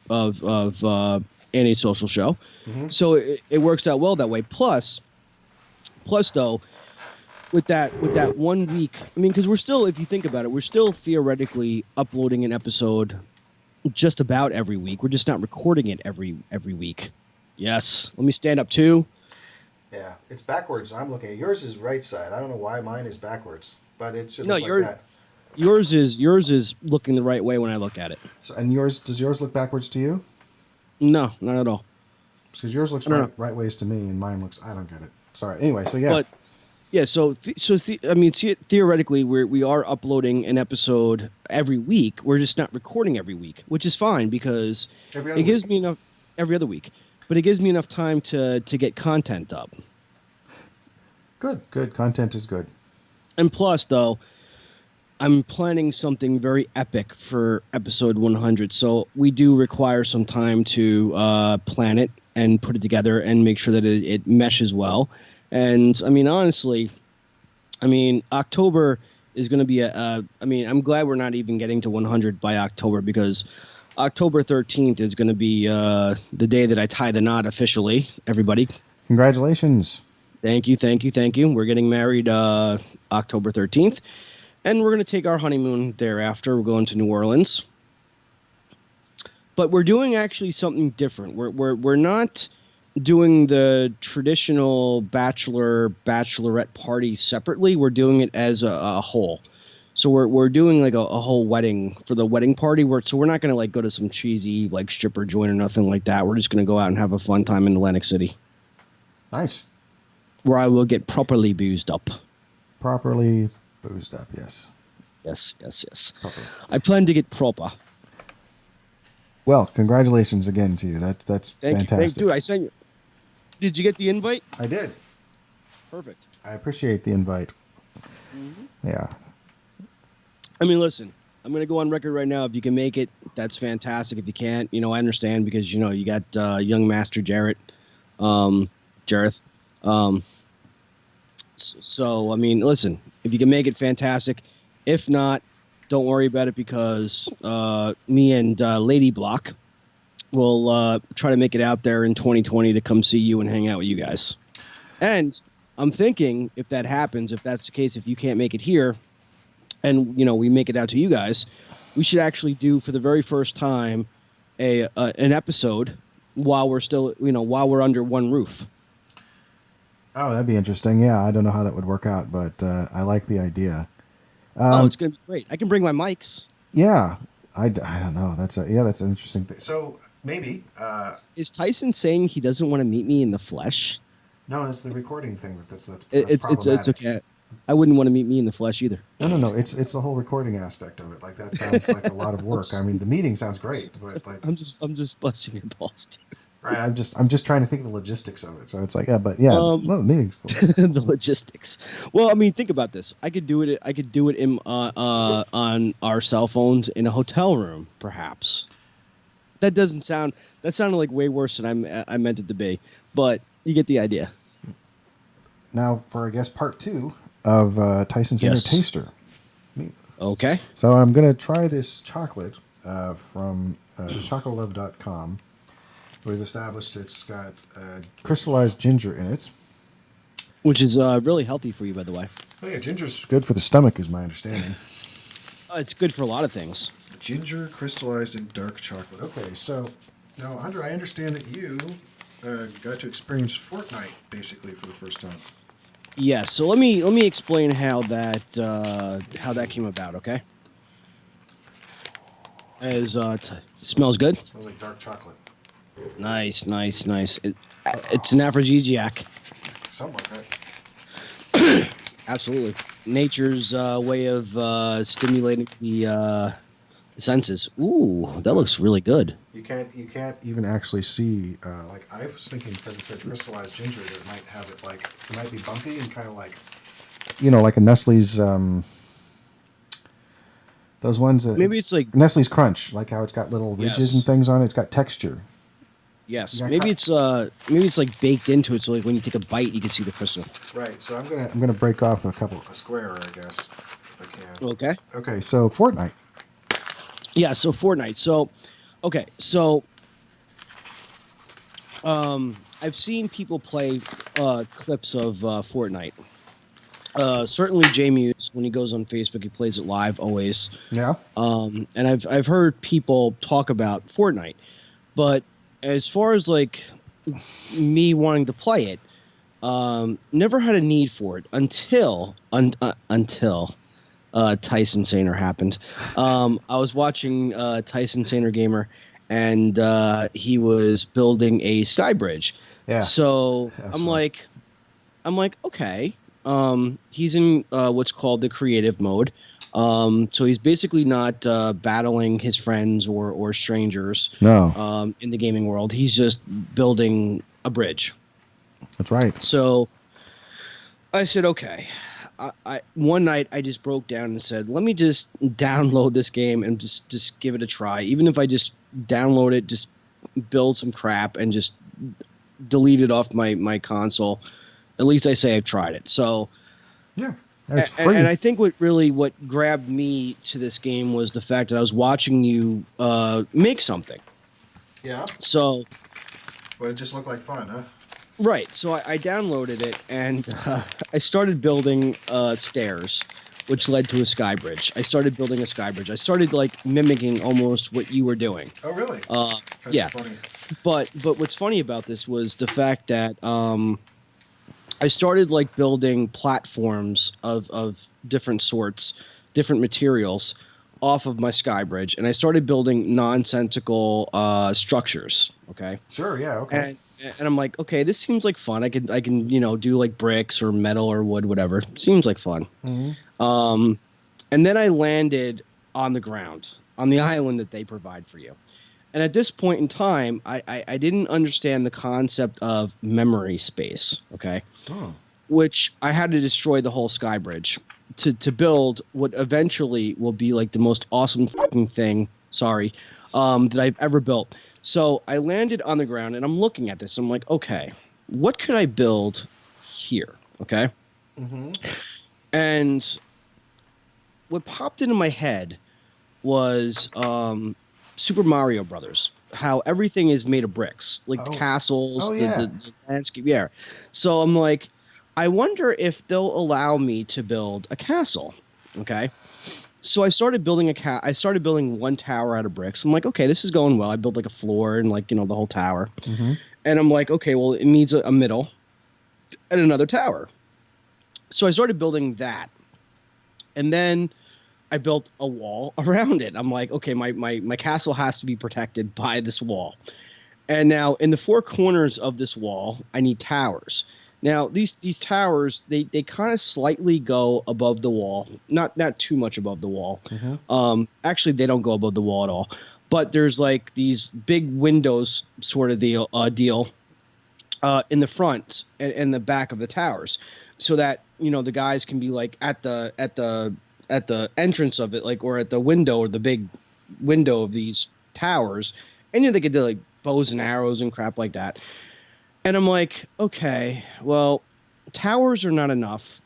Anti-Social Show. Mm-hmm. So it works out well that way. Plus though, with that 1 week, I mean, because we're still, if you think about it, we're still theoretically uploading an episode just about every week. We're just not recording it every week. Yes. Let me stand up too. Yeah, it's backwards. I'm looking at yours is right side. I don't know why mine is backwards, but it should No, look like that. Yours is looking the right way when I look at it. So, and does yours look backwards to you? No, not at all. Because yours looks right ways to me, and mine looks. I don't get it. Sorry. Anyway, so yeah. But yeah, I mean, theoretically, we are uploading an episode every week. We're just not recording every week, which is fine because it gives me enough every other week. But it gives me enough time to get content up. Good. Content is good. And plus, though, I'm planning something very epic for episode 100. So we do require some time to plan it and put it together and make sure that it meshes well. And, I mean, honestly, October is going to be I'm glad we're not even getting to 100 by October because October 13th is going to be the day that I tie the knot officially, everybody. Congratulations. Thank you. We're getting married October 13th, and we're going to take our honeymoon thereafter. We're going to New Orleans. But we're doing actually something different. We're not doing the traditional bachelorette party separately. We're doing it as a whole. So we're doing like a whole wedding for the wedding party. So we're not going to like go to some cheesy like stripper joint or nothing like that. We're just going to go out and have a fun time in Atlantic City. Nice. Where I will get properly boozed up. Properly boozed up, yes. Yes. Properly. I plan to get proper. Well, congratulations again to you. That's fantastic. Thank you. I sent you. Did you get the invite? I did. Perfect. I appreciate the invite. Mm-hmm. Yeah. I mean, listen, I'm going to go on record right now. If you can make it, that's fantastic. If you can't, I understand because, you got young Master Jareth. So, I mean, listen, if you can make it, fantastic. If not, don't worry about it because me and Lady Block will try to make it out there in 2020 to come see you and hang out with you guys. And I'm thinking if that happens, if that's the case, if you can't make it here, and we make it out to you guys, we should actually do for the very first time an episode while we're still while we're under one roof. Oh, that'd be interesting. Yeah, I don't know how that would work out, but I like the idea. It's gonna be great. I can bring my mics. Yeah, I don't know. That's an interesting thing. So maybe is Tyson saying he doesn't want to meet me in the flesh? No, it's the recording thing that's it's okay. I wouldn't want to meet me in the flesh either. No. It's the whole recording aspect of it. Like that sounds like a lot of work. I mean, the meeting sounds great, but like I'm just busting your balls, dude. Right. I'm just trying to think of the logistics of it. So it's like, the meeting's cool. The logistics. Well, I mean, think about this. I could do it in on our cell phones in a hotel room, perhaps. That sounded like way worse than I meant it to be, but you get the idea. Now for, I guess, part 2 of Tyson Saner Taster. Okay. So I'm going to try this chocolate from chocolove.com. We've established it's got crystallized ginger in it. Which is really healthy for you, by the way. Oh, yeah, ginger's good for the stomach, is my understanding. It's good for a lot of things. Ginger crystallized in dark chocolate. Okay, so now, Andre, I understand that you got to experience Fortnite, basically, for the first time. Yeah, so let me explain how that came about, okay? Smells good? It smells like dark chocolate. Nice. It's an aphrodisiac. Something like that. Absolutely. Nature's way of stimulating the senses. Ooh, that looks really good. You can't even actually see. Like I was thinking, because it said crystallized ginger, that it might have it like it might be bumpy and kind of like, like a Nestle's. Those ones that maybe it's like Nestle's Crunch, like how it's got little ridges and things on it. It's got texture. Yes, maybe it's like baked into it, so like when you take a bite, you can see the crystal. Right. So I'm gonna break off a square, I guess, if I can. Okay. Okay. So Fortnite. Yeah. So Fortnite. So, okay. So, I've seen people play clips of Fortnite, Certainly J-Muse, when he goes on Facebook, he plays it live always. Yeah. And I've heard people talk about Fortnite, but as far as like me wanting to play it, never had a need for it until Tyson Saner happened. I was watching Tyson Saner Gamer, and he was building a sky bridge. Yeah. So That's I'm fun. like, okay. He's in what's called the creative mode. So he's basically not battling his friends or strangers. No. In the gaming world, he's just building a bridge. That's right. So I said, okay. I one night I just broke down and said, let me just download this game and just give it a try. Even if I just download it, just build some crap and just delete it off my console. At least I say I've tried it. So Yeah. That's free. and I think what grabbed me to this game was the fact that I was watching you make something. Yeah. So But it just looked like fun, huh? right. So I downloaded it and I started building stairs, which led to a sky bridge. I started building a sky bridge. I started like mimicking almost what you were doing. Oh, really? That's Yeah. funny. But what's funny about this was the fact that I started like building platforms of different sorts, different materials off of my sky bridge, and I started building nonsensical structures. Okay. Sure, yeah, okay. And I'm like, okay, this seems like fun. I can do like bricks or metal or wood, whatever. Seems like fun. Mm-hmm. And then I landed on the ground on the island that they provide for you. And at this point in time, I didn't understand the concept of memory space, okay? Oh. Which I had to destroy the whole sky bridge to build what eventually will be like the most awesome fucking thing, that I've ever built. So I landed on the ground, and I'm looking at this. I'm like, okay, what could I build here, okay? Mm-hmm. And what popped into my head was Super Mario Brothers, how everything is made of bricks, like the castles, the landscape. Yeah. So I'm like, I wonder if they'll allow me to build a castle. Okay. So I started building I started building one tower out of bricks. I'm like, okay, this is going well. I built like a floor and like, the whole tower. Mm-hmm. And I'm like, okay, well, it needs a middle and another tower. So I started building that. And then I built a wall around it. I'm like, okay, my castle has to be protected by this wall. And now in the four corners of this wall, I need towers. Now these towers, they kind of slightly go above the wall, not too much above the wall. Mm-hmm. Actually, they don't go above the wall at all. But there's like these big windows sort of deal in the front and the back of the towers, so that the guys can be like at the entrance of it, like, or at the window, or the big window of these towers, and they could do like bows and arrows and crap like that. And I'm like, okay, well, towers are not enough,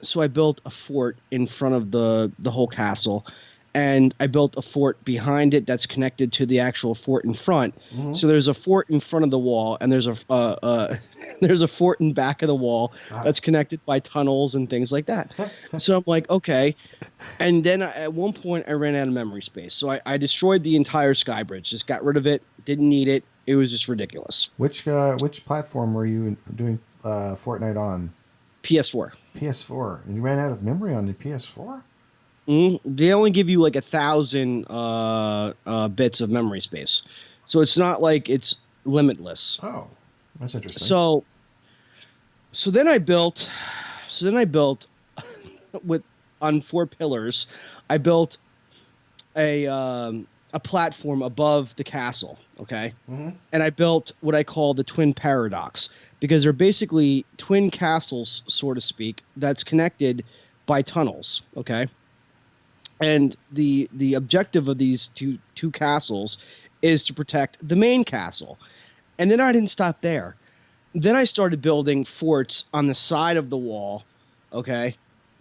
so I built a fort in front of the whole castle, and I built a fort behind it that's connected to the actual fort in front. Mm-hmm. So there's a fort in front of the wall, and there's a fort in back of the wall that's connected by tunnels and things like that. So I'm like, okay. And then at one point I ran out of memory space, so I destroyed the entire sky bridge. Just got rid of it. Didn't need it. It was just ridiculous. Which platform were you doing Fortnite on? PS4. PS4. And you ran out of memory on the PS4? They only give you like 1,000 bits of memory space, so it's not like it's limitless. Oh, that's interesting. So then I built on 4 pillars. I built a platform above the castle. Okay. Mm-hmm. And I built what I call the twin paradox, because they're basically twin castles, so to speak, that's connected by tunnels. Okay. And the objective of these two castles is to protect the main castle. And then I didn't stop there. Then I started building forts on the side of the wall, okay?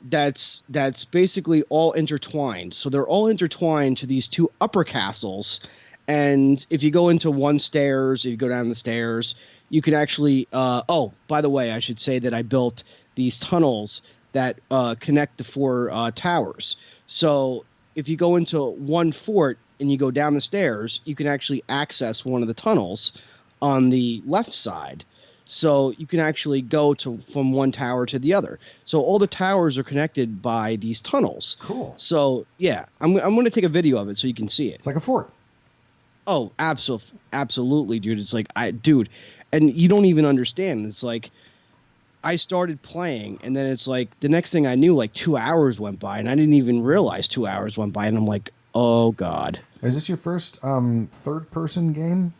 That's basically all intertwined. So they're all intertwined to these 2 upper castles. And if you go into one stairs, if you go down the stairs, you can actually by the way, I should say that I built these tunnels that connect the 4 towers. So if you go into one fort and you go down the stairs, you can actually access one of the tunnels on the left side. So you can actually go from one tower to the other. So all the towers are connected by these tunnels. Cool. So yeah, I'm going to take a video of it so you can see it. It's like a fort. Oh, absolutely, dude. It's like and you don't even understand. It's like I started playing, and then it's like the next thing I knew, like 2 hours went by, and I didn't even realize 2 hours went by, and I'm like, oh god. Is this your first third-person game?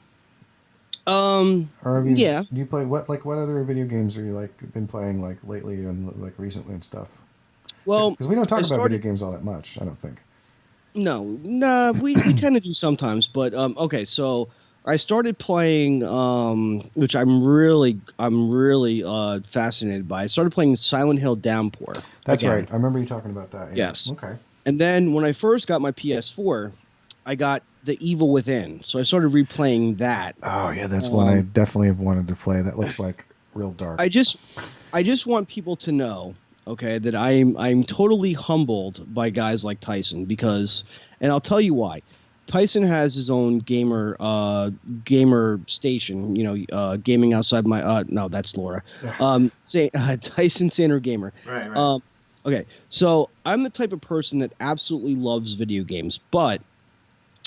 Or have you, yeah. Do you play what other video games are you like been playing like lately and like recently and stuff? Well, because we don't talk about video games all that much, I don't think. No, we tend to do sometimes, but okay. So I started playing, which I'm really fascinated by. I started playing Silent Hill Downpour. That's again. right. I remember you talking about that. Yeah. Yes. Okay. And then when I first got my PS4, I got The Evil Within. So I started replaying that. Oh yeah, that's one I definitely have wanted to play. That looks like real dark. I just want people to know, okay, that I'm totally humbled by guys like Tyson because, and I'll tell you why. Tyson has his own gamer station, gaming outside my no, that's Laura. Tyson Saner Gamer. Right. Okay, so I'm the type of person that absolutely loves video games, but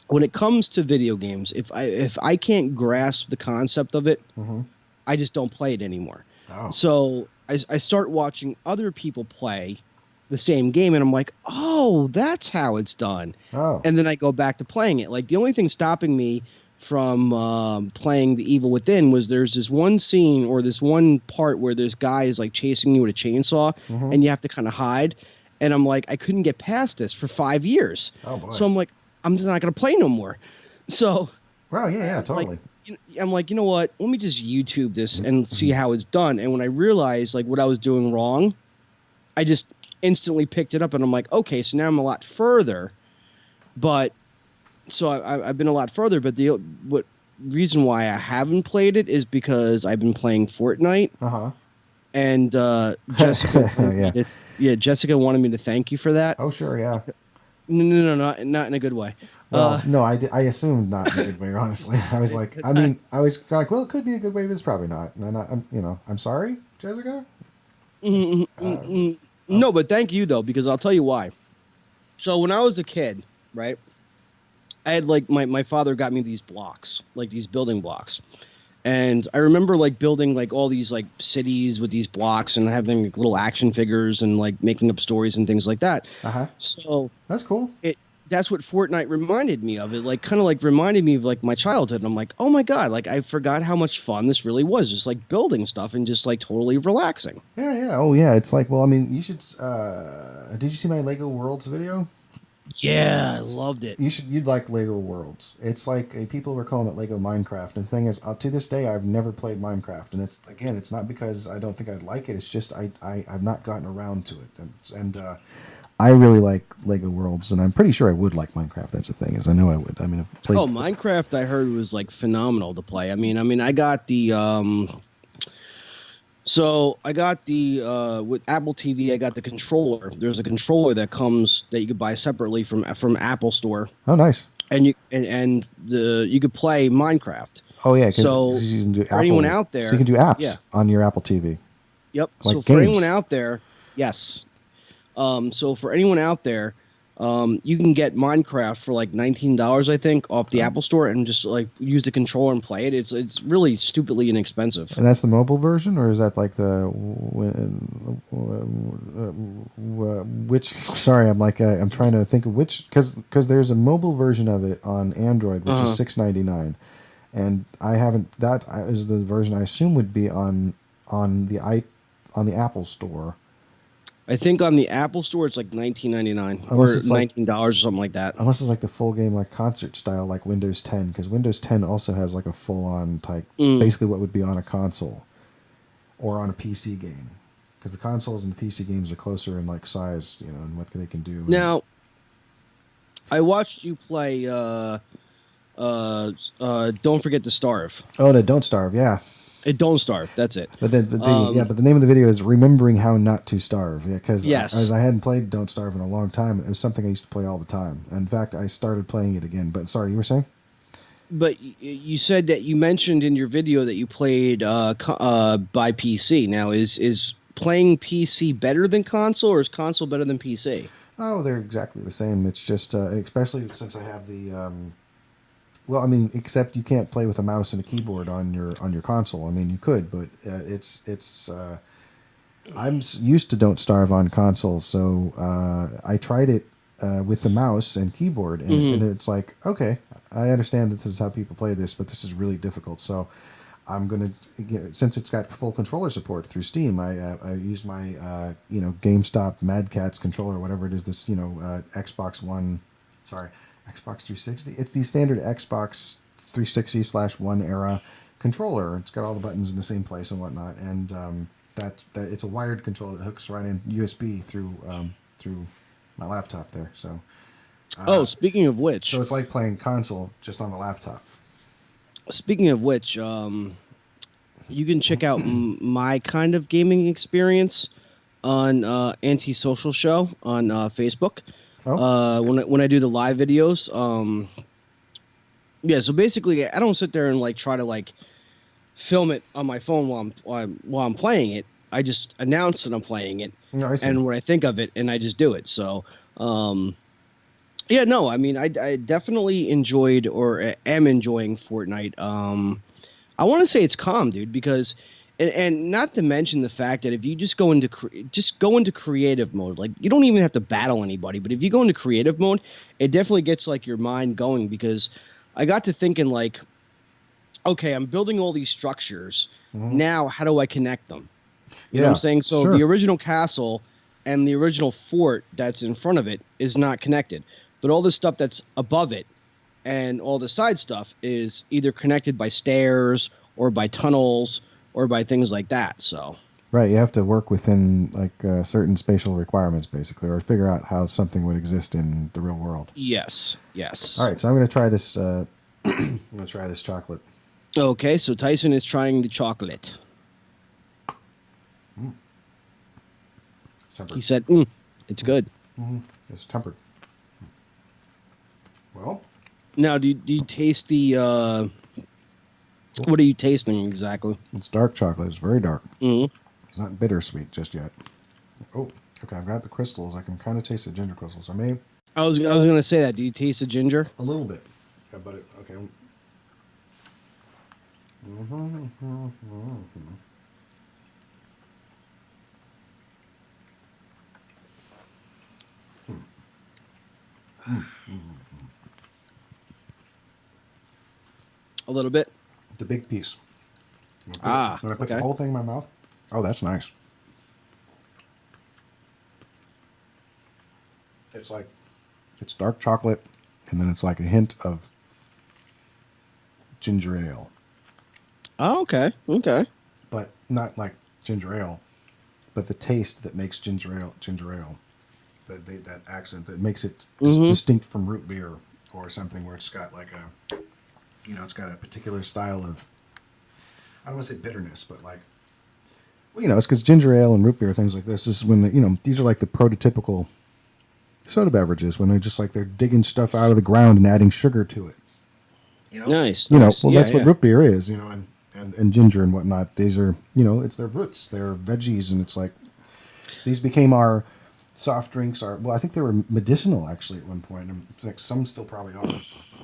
when it comes to video games, if I can't grasp the concept of it, I just don't play it anymore. Oh. So I start watching other people play the same game, and I'm like, oh, that's how it's done. Oh. And then I go back to playing it. Like the only thing stopping me from playing The Evil Within was there's this one scene or this one part where this guy is like chasing you with a chainsaw, and you have to kind of hide. And I'm like, I couldn't get past this for 5 years. Oh boy. So I'm like, I'm just not gonna play no more. So. Wow. Yeah. Totally. I'm like, you know what? Let me just YouTube this and see how it's done. And when I realized like what I was doing wrong, I just instantly picked it up, and I'm like, okay, so now I'm a lot further. But so I've been a lot further. But the reason why I haven't played it is because I've been playing Fortnite. And Jessica, Jessica wanted me to thank you for that. Oh sure, yeah. No, not in a good way. Well, no, I assumed not in a good way. Honestly, I was like, I was like, well, it could be a good way, but it's probably not. And I'm sorry, Jessica. No, but thank you though, because I'll tell you why. So when I was a kid, right, I had like my father got me these blocks, like these building blocks, and I remember like building like all these like cities with these blocks and having like, little action figures and like making up stories and things like that. So that's cool. That's what Fortnite reminded me of. It like kind of like reminded me of like my childhood. And I'm like, oh my god, like I forgot how much fun this really was, just like building stuff and just like totally relaxing. Yeah. Oh yeah, it's like, well, I mean, you should. Did you see my Lego Worlds video? Yeah, I loved it. You'd like Lego Worlds. It's like people were calling it Lego Minecraft. And the thing is, to this day, I've never played Minecraft. And it's not because I don't think I'd like it. It's just I've not gotten around to it. And I really like Lego Worlds, and I'm pretty sure I would like Minecraft. That's the thing, is I know I would. I mean, I've played. Oh, Minecraft! I heard was like phenomenal to play. I mean, I got the with Apple TV. I got the controller. There's a controller that you could buy separately from Apple Store. Oh, nice. And you could play Minecraft. Oh yeah. So you can do for anyone out there, so you can do apps on your Apple TV. Yep. Like so games. For anyone out there, yes. So for anyone out there, you can get Minecraft for like $19, I think, off the Apple Store, and just like use the controller and play it. It's really stupidly inexpensive. And that's the mobile version, or is that like the which? Sorry, I'm trying to think of which, because there's a mobile version of it on Android, which is $6.99, and I haven't. That is the version I assume would be on the Apple Store. I think on the Apple Store it's like $19.99 or $19 or something like that. Unless it's like the full game, like concert style, like Windows 10, because Windows 10 also has like a full-on type, basically what would be on a console or on a PC game, because the consoles and the PC games are closer in like size, and what they can do. Now, I watched you play. Don't Forget to Starve. Oh, the Don't Starve, yeah. Don't starve. That's it. But the name of the video is Remembering How Not to Starve. Yeah, because Yes. as I hadn't played Don't Starve in a long time, it was something I used to play all the time. In fact, I started playing it again. But sorry, you were saying? But you said that you mentioned in your video that you played by PC. Now, is playing PC better than console, or is console better than PC? Oh, they're exactly the same. It's just, especially since I have the, well, I mean, except you can't play with a mouse and a keyboard on your console. I mean, you could, but I'm used to Don't Starve on console, so I tried it with the mouse and keyboard, and it's like, okay, I understand that this is how people play this, but this is really difficult. So I'm gonna, since it's got full controller support through Steam, I use my GameStop Mad Catz controller, whatever it is. This Xbox 360. It's the standard Xbox 360/1 era controller. It's got all the buttons in the same place and whatnot, and that it's a wired controller that hooks right in USB through my laptop there. So. Speaking of which, So it's like playing console just on the laptop. Speaking of which, you can check out my kind of gaming experience on Antisocial Show on Facebook. When I do the live videos. So basically, I don't sit there and try to film it on my phone while I'm playing it. I just announce that I'm playing it and what I think of it, and I just do it. So. I mean, I definitely enjoyed or am enjoying Fortnite. I want to say it's calm, dude, because, and not to mention the fact that if you just go into creative mode, you don't even have to battle anybody, but if you go into creative mode, it definitely gets your mind going, because I got to thinking okay, I'm building all these structures. Now, how do I connect them? You know what I'm saying? So the original castle and the original fort that's in front of it is not connected. But all the stuff that's above it and all the side stuff is either connected by stairs or by tunnels or by things like that. So right, you have to work within certain spatial requirements, basically, or figure out how something would exist in the real world. Yes. All right, so I'm going to try this. I'm going to try this chocolate. Okay, so Tyson is trying the chocolate. He said, "It's good." It's tempered. Well, now do you taste the? What are you tasting exactly? It's dark chocolate. It's very dark. Mm-hmm. It's not bittersweet just yet. Oh, okay. I've got the crystals. I can kind of taste the ginger crystals. I was going to say that. Do you taste the ginger? A little bit. Yeah, but okay. A little bit. The big piece. When I put the whole thing in my mouth. Oh, that's nice. It's dark chocolate, and then it's like a hint of ginger ale. Oh, okay. But not like ginger ale, but the taste that makes ginger ale. That accent that makes it distinct from root beer or something, where it's got it's got a particular style of, I don't want to say bitterness, but it's because ginger ale and root beer, things like this, is when these are the prototypical soda beverages, when they're just they're digging stuff out of the ground and adding sugar to it. Nice. That's what root beer is, and ginger and whatnot. These are, it's their roots, they're veggies, and it's these became our soft drinks. I think they were medicinal actually at one point, and some still probably are.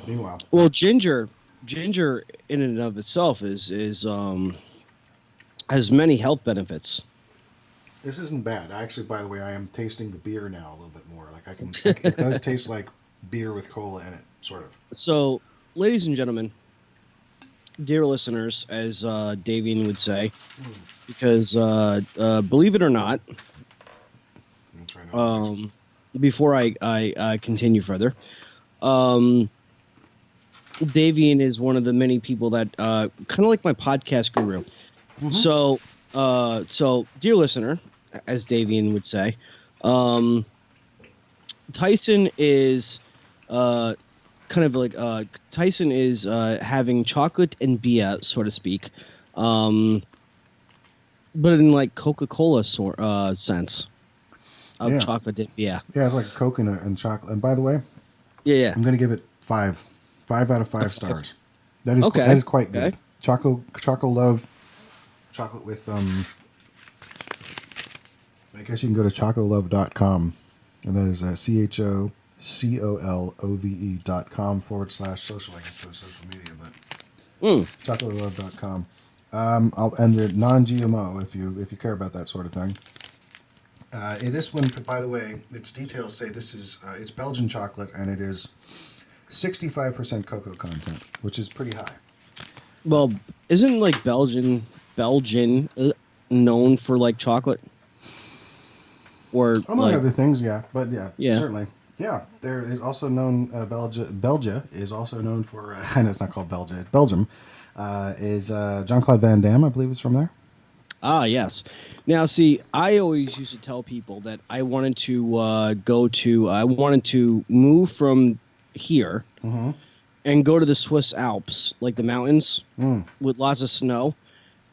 Meanwhile, well, ginger in and of itself is has many health benefits. This isn't bad. Actually, by the way, I am tasting the beer now a little bit more. It does taste like beer with cola in it, sort of. So, ladies and gentlemen, dear listeners, as Davian would say, because believe it or not, before I continue further, Davian is one of the many people that kind of like my podcast guru. So dear listener, as Davian would say, Tyson is Tyson is having chocolate and beer, so to speak, but in like Coca-Cola sense of Yeah. chocolate dip. Yeah. Yeah, it's like coconut and chocolate. And by the way, Yeah. I'm going to give it 5 out of 5 stars. That is Okay. that is quite good. Okay. Choco love chocolate with I guess you can go to chocolove.com, and that is CHOCOLOVE.com/social. I guess for the social media, but chocolove.com. I'll end it non-GMO if you care about that sort of thing. This one, by the way, its details say this is it's Belgian chocolate, and it is 65% cocoa content, which is pretty high. Well, isn't like Belgian known for like chocolate? Or among like, other things, yeah, but yeah, Yeah. certainly, yeah. There is also known Belgia is also known for. I know it's not called Belgia, it's Belgium. Is Jean-Claude Van Damme? I believe is from there. Ah, yes. Now, see, I always used to tell people that I wanted to I wanted to move from here and go to the Swiss Alps, like the mountains with lots of snow.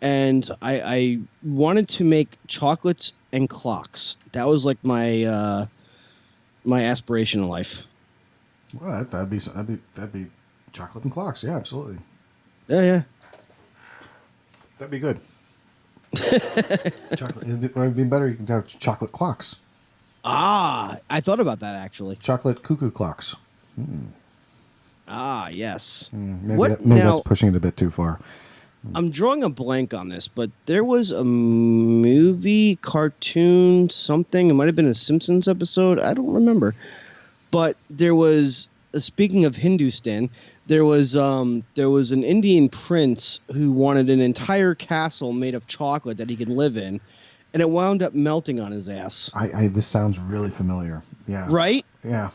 And I wanted to make chocolates and clocks. That was like my my aspiration in life. Well, that'd be chocolate and clocks. Yeah, absolutely. Yeah. That'd be good. Chocolate. It'd be better. You can have chocolate clocks. Ah, I thought about that actually. Chocolate cuckoo clocks. Ah, yes. Maybe that's pushing it a bit too far. I'm drawing a blank on this, but there was a movie, cartoon, something. It might have been a Simpsons episode. I don't remember. But there was, speaking of Hindustan, there was an Indian prince who wanted an entire castle made of chocolate that he could live in, and it wound up melting on his ass. This sounds really familiar. Yeah. Right? Yeah.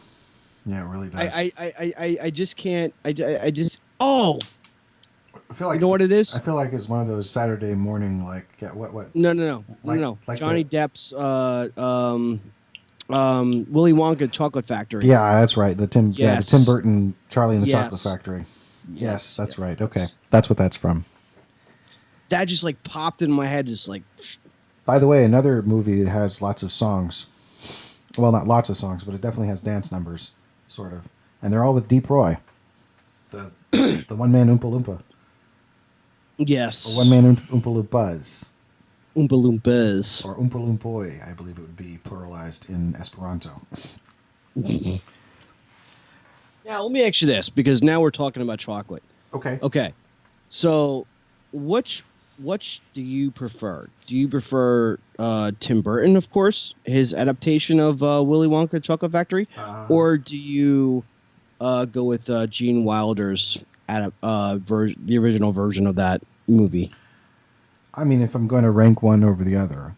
Yeah, it really does. I just can't. I just. Oh. I feel like You know what it is? I feel like it's one of those Saturday morning, like, yeah, what? No. Like Johnny Depp's Willy Wonka Chocolate Factory. Yeah, that's right. The Tim Burton Charlie and the Yes. Chocolate Factory. Yes, that's Yes. right. Okay, that's what that's from. That just like popped in my head, just like. By the way, another movie that has lots of songs. Well, not lots of songs, but it definitely has dance numbers, sort of, and they're all with Deep Roy, the one man Oompa Loompa. Yes. Or one man Oompa Loompas. Oompa Loompas. Or Oompa Loompoi, I believe it would be pluralized in Esperanto. Now, let me ask you this, because now we're talking about chocolate. Okay. Okay. So, which do you prefer? Do you prefer Tim Burton, of course, his adaptation of Willy Wonka Chocolate Factory? Or do you go with Gene Wilder's the original version of that movie? I mean, if I'm going to rank one over the other,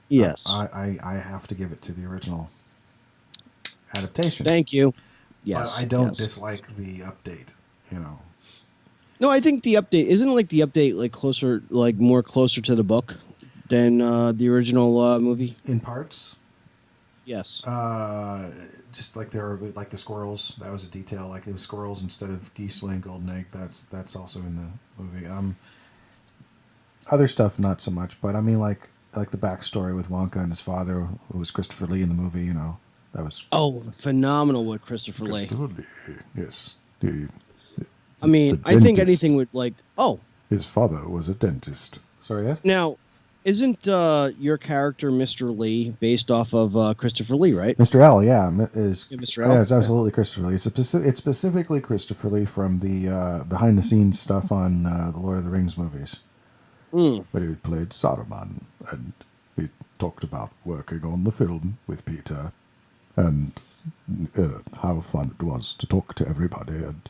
Yes. I have to give it to the original adaptation. Thank you. Yes. But I don't yes. dislike the update, No, I think the update isn't like the update more closer to the book than the original movie. In parts. Yes. Just like there were like the squirrels. That was a detail. Like it was squirrels instead of geese laying golden egg. That's also in the movie. Other stuff not so much, but I mean like the backstory with Wonka and his father, who was Christopher Lee in the movie. That was phenomenal with Christopher Lee. Yes. I mean, I think anything would like. Oh, his father was a dentist. Sorry, yeah. Now, isn't your character Mr. Lee based off of Christopher Lee, right? Mr. L, yeah, is Mr. L? Yeah, it's absolutely Christopher Lee. It's specifically Christopher Lee from the behind the scenes stuff on the Lord of the Rings movies. Where he played Saruman, and he talked about working on the film with Peter, and how fun it was to talk to everybody and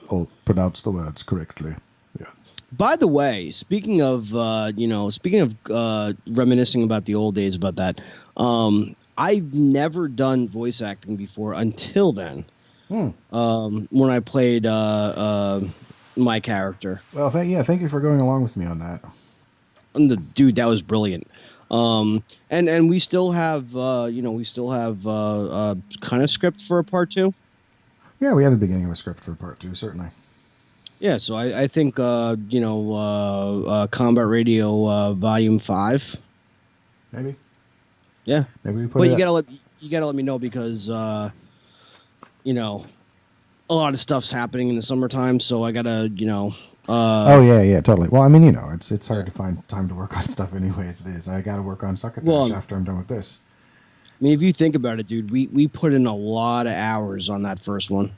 all pronounce the words correctly. Yeah. By the way, speaking of reminiscing about the old days about that, I've never done voice acting before until then. When I played my character. Well, thank you for going along with me on that. That was brilliant. And we still have kind of script for a part 2. Yeah, we have the beginning of a script for part 2, certainly. Yeah, so I think Combat Radio Volume 5. Maybe. Yeah. Maybe we put But it. you gotta let me know because you know, a lot of stuff's happening in the summertime, so I gotta, Oh yeah, totally. Well, I mean, it's hard to find time to work on stuff anyway as it is. I got to work on Succotash after I'm done with this. I mean, if you think about it, dude, we put in a lot of hours on that first one.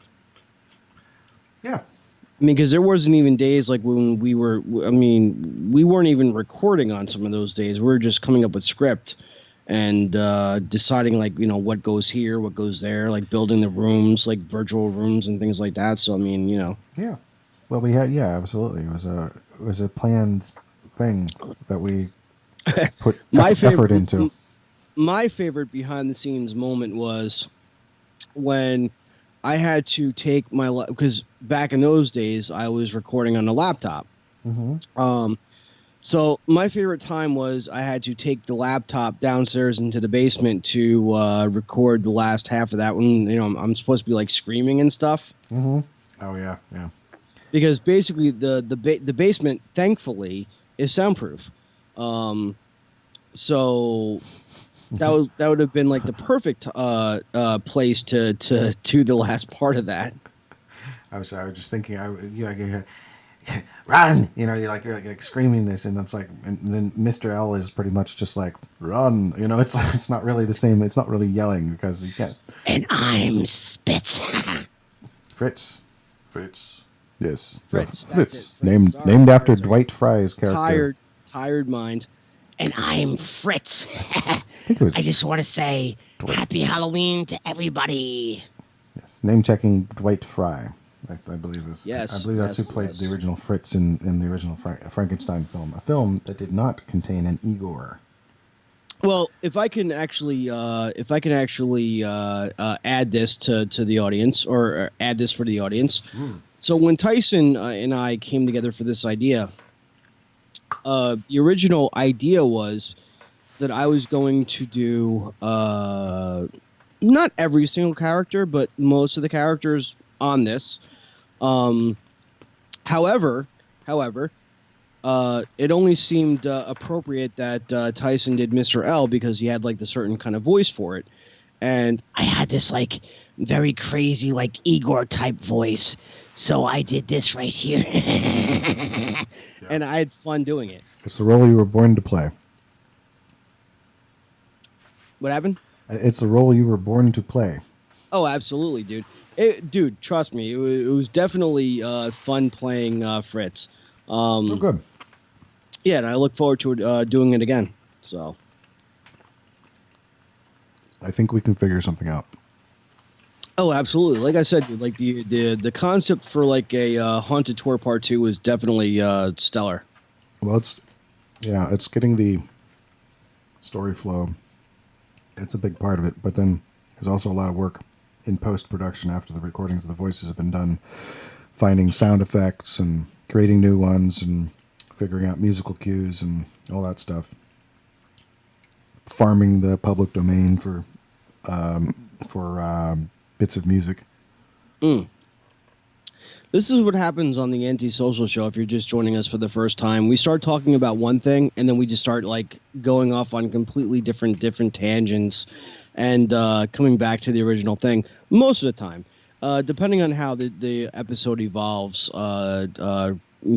Yeah. I mean, because there wasn't even days like when we weren't even recording on some of those days. We were just coming up with script and deciding, like, what goes here, what goes there, like building the rooms, like virtual rooms and things like that. So, I mean, Yeah. Well, we had, absolutely. It was a planned thing that we put effort into. My favorite behind the scenes moment was when I had to take because back in those days I was recording on a laptop. Mm-hmm. So my favorite time was I had to take the laptop downstairs into the basement to record the last half of that one. I'm supposed to be like screaming and stuff. Mm-hmm. Oh yeah. Because basically the basement, thankfully, is soundproof. So that would have been like the perfect place to do the last part of that. I was just thinking, run! You're like screaming this, and it's like, and then Mr. L is pretty much just like run. It's not really the same. It's not really yelling because you can't. And I'm Spitz. Fritz. Yes. Fritz. Fritz. Fritz. Named after Dwight Fry's character. Tired mind. And I'm Fritz. I think it was. I just want to say Happy Halloween to everybody. Yes. Name checking Dwight Fry. I believe is. Yes. I believe that's who played the original Fritz in the original Frankenstein film. A film that did not contain an Igor. Well, if I can actually add this to the audience, or add this for the audience. So when Tyson and I came together for this idea, the original idea was that I was going to do not every single character, but most of the characters on this. However, it only seemed appropriate that Tyson did Mr. L because he had like the certain kind of voice for it, and I had this like very crazy like Igor type voice, so I did this right here. And I had fun doing it. It's the role you were born to play. What happened? It's the role you were born to play. Oh, absolutely, dude. Dude, trust me, it was definitely fun playing Fritz. Oh, good. Yeah, and I look forward to doing it again. So, I think we can figure something out. oh, absolutely. Like I said, like the concept for like a Haunted Tour Part 2 was definitely stellar. Well, it's getting the story flow. It's a big part of it, but then there's also a lot of work in post-production after the recordings of the voices have been done, finding sound effects and creating new ones and figuring out musical cues and all that stuff. Farming the public domain for bits of music. This is what happens on the Antisocial Show if you're just joining us for the first time. We start talking about one thing, and then we just start like going off on completely different tangents and coming back to the original thing most of the time, depending on how the episode evolves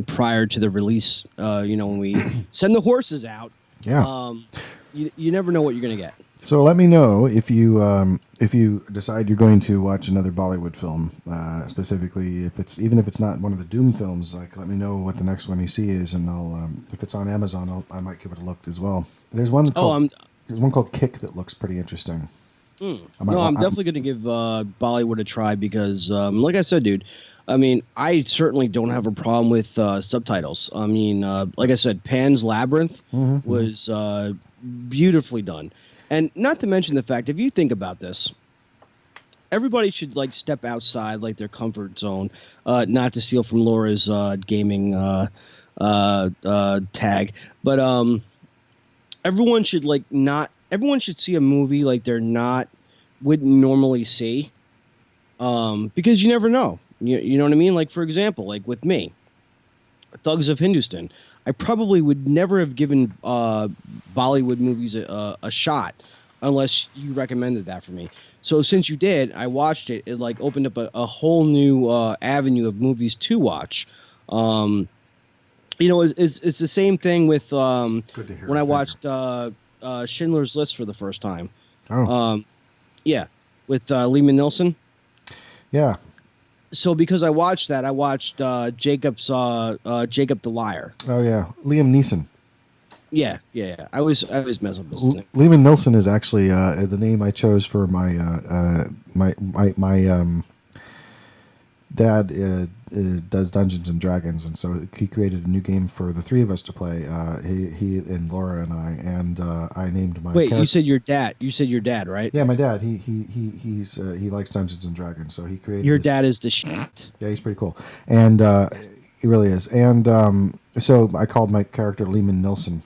prior to the release. When we send the horses out, you never know what you're going to get. So let me know if you decide you're going to watch another Bollywood film, specifically if it's not one of the Dhoom films. Like, let me know what the next one you see is, and I'll if it's on Amazon, I might give it a look as well. There's one called Kick that looks pretty interesting. I'm definitely going to give Bollywood a try because, like I said, dude, I mean, I certainly don't have a problem with subtitles. I mean, like I said, Pan's Labyrinth was beautifully done. And not to mention the fact, if you think about this, everybody should like step outside like their comfort zone, not to steal from Laura's gaming tag, but everyone should see a movie like wouldn't normally see, because you never know. You know what I mean? Like, for example, like with me, Thugs of Hindustan, I probably would never have given Bollywood movies a shot unless you recommended that for me. So since you did, I watched it. It like opened up a whole new avenue of movies to watch. It's the same thing with Good to hear. when I watched Schindler's List for the first time. Oh. Yeah, with Lehman Nilsson. Yeah. So because I watched that, I watched Jacob the Liar. Oh yeah, Liam Neeson. Yeah. I was messing with his name. Lehman Nilsson is actually the name I chose for my dad does Dungeons and Dragons, and so he created a new game for the three of us to play. He and Laura and I named my. Wait, you said your dad? You said your dad, right? Yeah, my dad. He likes Dungeons and Dragons, so he created. Your dad is the shit. Yeah, he's pretty cool, and he really is. And so I called my character Lehman Nilsson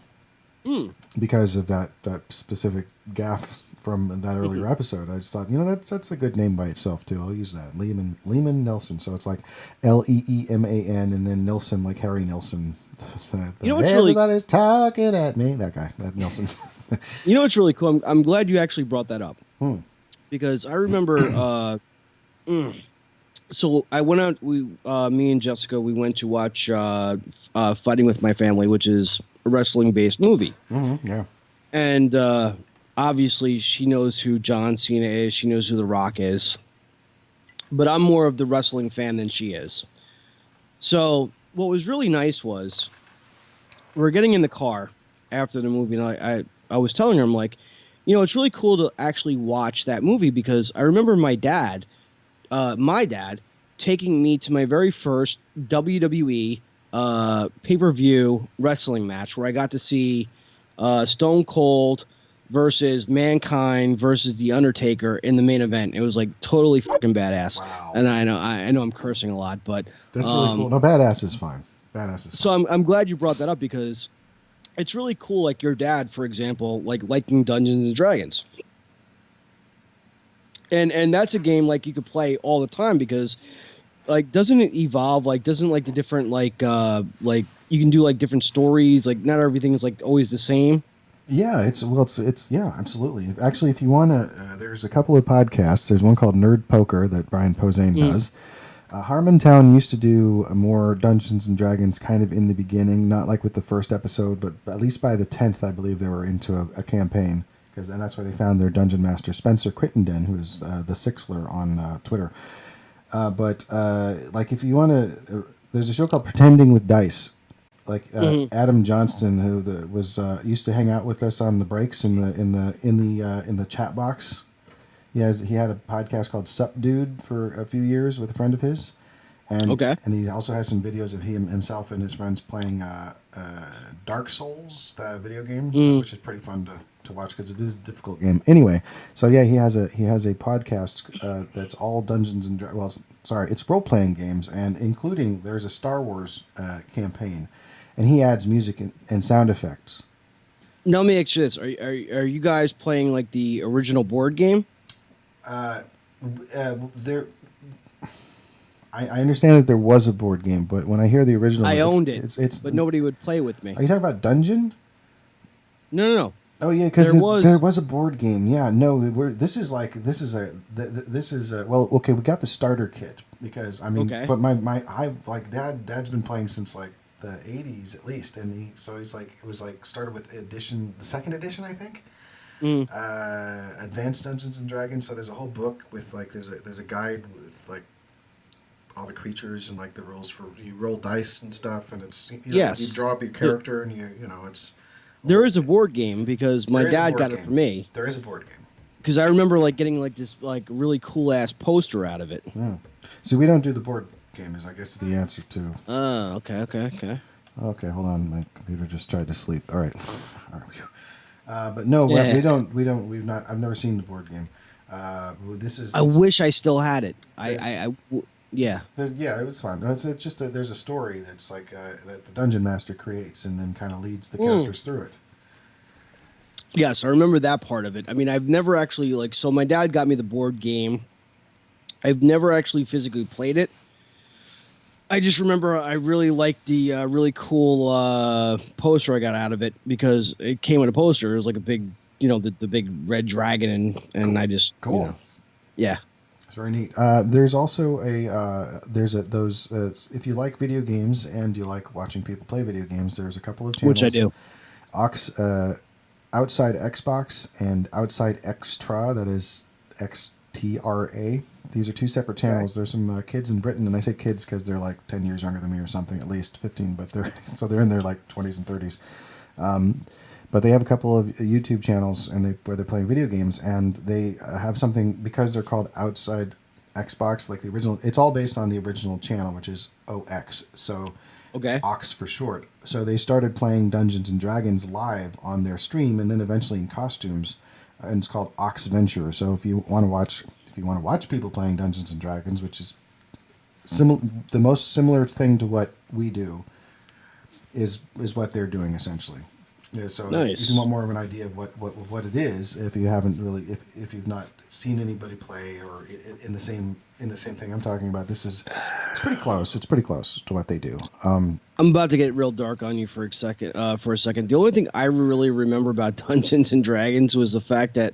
because of that specific gaffe from that earlier episode. I just thought, that's a good name by itself too. I'll use that. Lehman Nelson. So it's like Leeman and then Nilsson, like Harry Nilsson. Everybody's talking at me. That guy, that Nilsson. You know what's really cool? I'm glad you actually brought that up because I remember. So I went out. Me and Jessica, we went to watch Fighting with My Family, which is a wrestling-based movie. Yeah. And obviously, she knows who John Cena is. She knows who The Rock is. But I'm more of the wrestling fan than she is. So what was really nice was we're getting in the car after the movie, and I was telling her, I'm like, it's really cool to actually watch that movie because I remember my dad taking me to my very first WWE pay-per-view wrestling match where I got to see Stone Cold versus Mankind versus The Undertaker in the main event. It was like totally fucking badass. Wow. And I know I'm cursing a lot, but that's really cool. No, badass is fine. Badass is fine. So I'm glad you brought that up because it's really cool. Like your dad, for example, like liking Dungeons and Dragons. And that's a game like you could play all the time because like doesn't it evolve? Like doesn't like the different like you can do like different stories, like not everything is like always the same. Yeah, it's yeah, absolutely. Actually, if you want to, there's a couple of podcasts. There's one called Nerd Poker that Brian Posehn does. Harmontown used to do more Dungeons and Dragons kind of in the beginning, not like with the first episode, but at least by the 10th, I believe they were into a campaign, because then that's where they found their dungeon master, Spencer Crittenden, who is the Sixler on Twitter. But like if you want to, there's a show called Pretending with Dice. Like Adam Johnston, who was used to hang out with us on the breaks in the chat box. He had a podcast called Sup Dude for a few years with a friend of his, and he also has some videos of himself and his friends playing Dark Souls, the video game, which is pretty fun to watch because it is a difficult game. Anyway, so yeah, he has a podcast that's all Dungeons and it's role playing games, and including there's a Star Wars campaign. And he adds music and sound effects. Now, let me ask you this: Are you guys playing like the original board game? I understand that there was a board game, but when I hear the original, I owned it, but nobody would play with me. Are you talking about Dungeon? No. Oh yeah, because there was a board game. Yeah, no, this is well, okay, we got the starter kit because I mean, but Dad's been playing since like the 80s at least, and it was started with the second edition, I think. Advanced Dungeons and Dragons. So there's a whole book with like there's a guide with like all the creatures and like the rules for you roll dice and stuff, and it's you draw up your character and it's. There is a board game because my dad got it for me. There is a board game. Because I remember like getting like this like really cool ass poster out of it. Yeah. So we don't do the board game is I guess the answer to. Okay. Okay, hold on. My computer just tried to sleep. All right. But no, we don't. We've not. I've never seen the board game. This is. I wish I still had it. Yeah. Yeah, it was fun. It's just there's a story that's like that the dungeon master creates and then kind of leads the characters through it. Yes, I remember that part of it. I mean, I've never actually so my dad got me the board game. I've never actually physically played it. I just remember I really liked the really cool poster I got out of it because it came in a poster. It was like a big, the big red dragon, and Cool. I just yeah. It's very neat. There's also if you like video games and you like watching people play video games, there's a couple of channels. Which I do. Outside Xbox and Outside Extra, that is XTRA. These are two separate channels. There's some kids in Britain, and I say kids because they're like 10 years younger than me or something, at least 15, but they're in their like 20s and 30s. But they have a couple of YouTube channels where they're playing video games, and they have something, because they're called Outside Xbox, like the original. It's all based on the original channel, which is OX. So Ox for short. So they started playing Dungeons and Dragons live on their stream, and then eventually in costumes, and it's called Ox Venture. So if you want to watch people playing Dungeons and Dragons, which is the most similar thing to what we do, is what they're doing essentially. Yeah, so nice. If you want more of an idea of what it is, if you haven't really, if you've not seen anybody play or in the same thing I'm talking about, it's pretty close. It's pretty close to what they do. I'm about to get real dark on you for a second. The only thing I really remember about Dungeons and Dragons was the fact that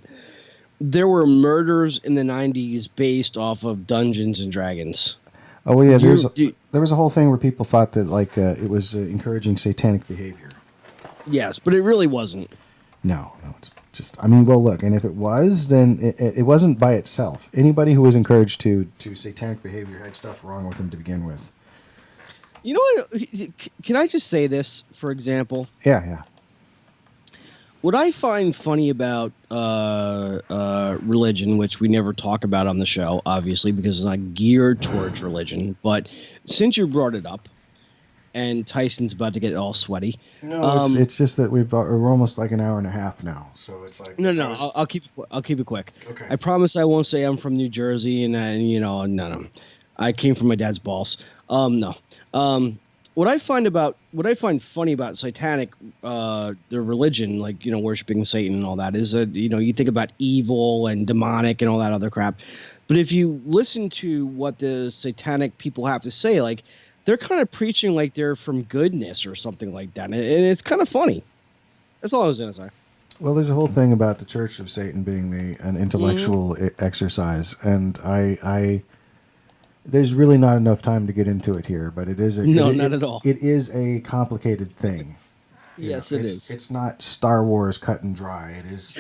there were murders in the 90s based off of Dungeons and Dragons. Oh well, yeah. There was a whole thing where people thought that it was encouraging satanic behavior. Yes, but it really wasn't. No, it's just. I mean, well, look, and if it was, then it wasn't by itself. Anybody who was encouraged to satanic behavior had stuff wrong with them to begin with. You know what? Can I just say this, for example? Yeah. What I find funny about religion, which we never talk about on the show, obviously, because it's not geared towards religion, but since you brought it up, and Tyson's about to get all sweaty. No, it's just that we're almost like an hour and a half now, so it's like no. I'll keep it quick. Okay. I promise I won't say I'm from New Jersey and no. I came from my dad's balls. No. What I find funny about satanic, their religion, like worshiping Satan and all that, is that you think about evil and demonic and all that other crap, but if you listen to what the satanic people have to say, like, they're kind of preaching like they're from goodness or something like that. And it's kind of funny. That's all I was going to say. Well, there's a whole thing about the Church of Satan being an intellectual exercise. And there's really not enough time to get into it here, but it is not at all. It is a complicated thing. Yes, it is. It's not Star Wars cut and dry. It is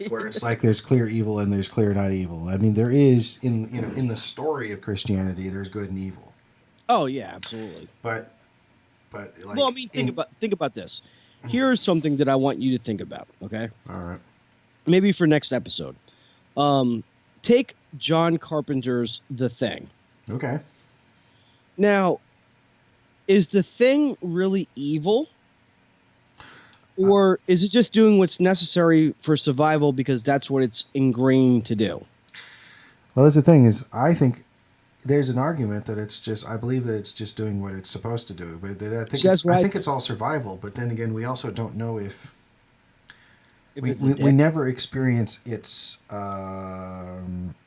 where it's like there's clear evil and there's clear not evil. I mean, there is in the story of Christianity, there's good and evil. Oh yeah, absolutely. But like, well, I mean, think about this. Here's something that I want you to think about. Okay. All right. Maybe for next episode. Take John Carpenter's The Thing. Okay. Now, is The Thing really evil? Or is it just doing what's necessary for survival because that's what it's ingrained to do? Well, that's the thing is, I think there's an argument that I believe that it's just doing what it's supposed to do. But I think it's all survival. But then again, we also don't know if we never experience its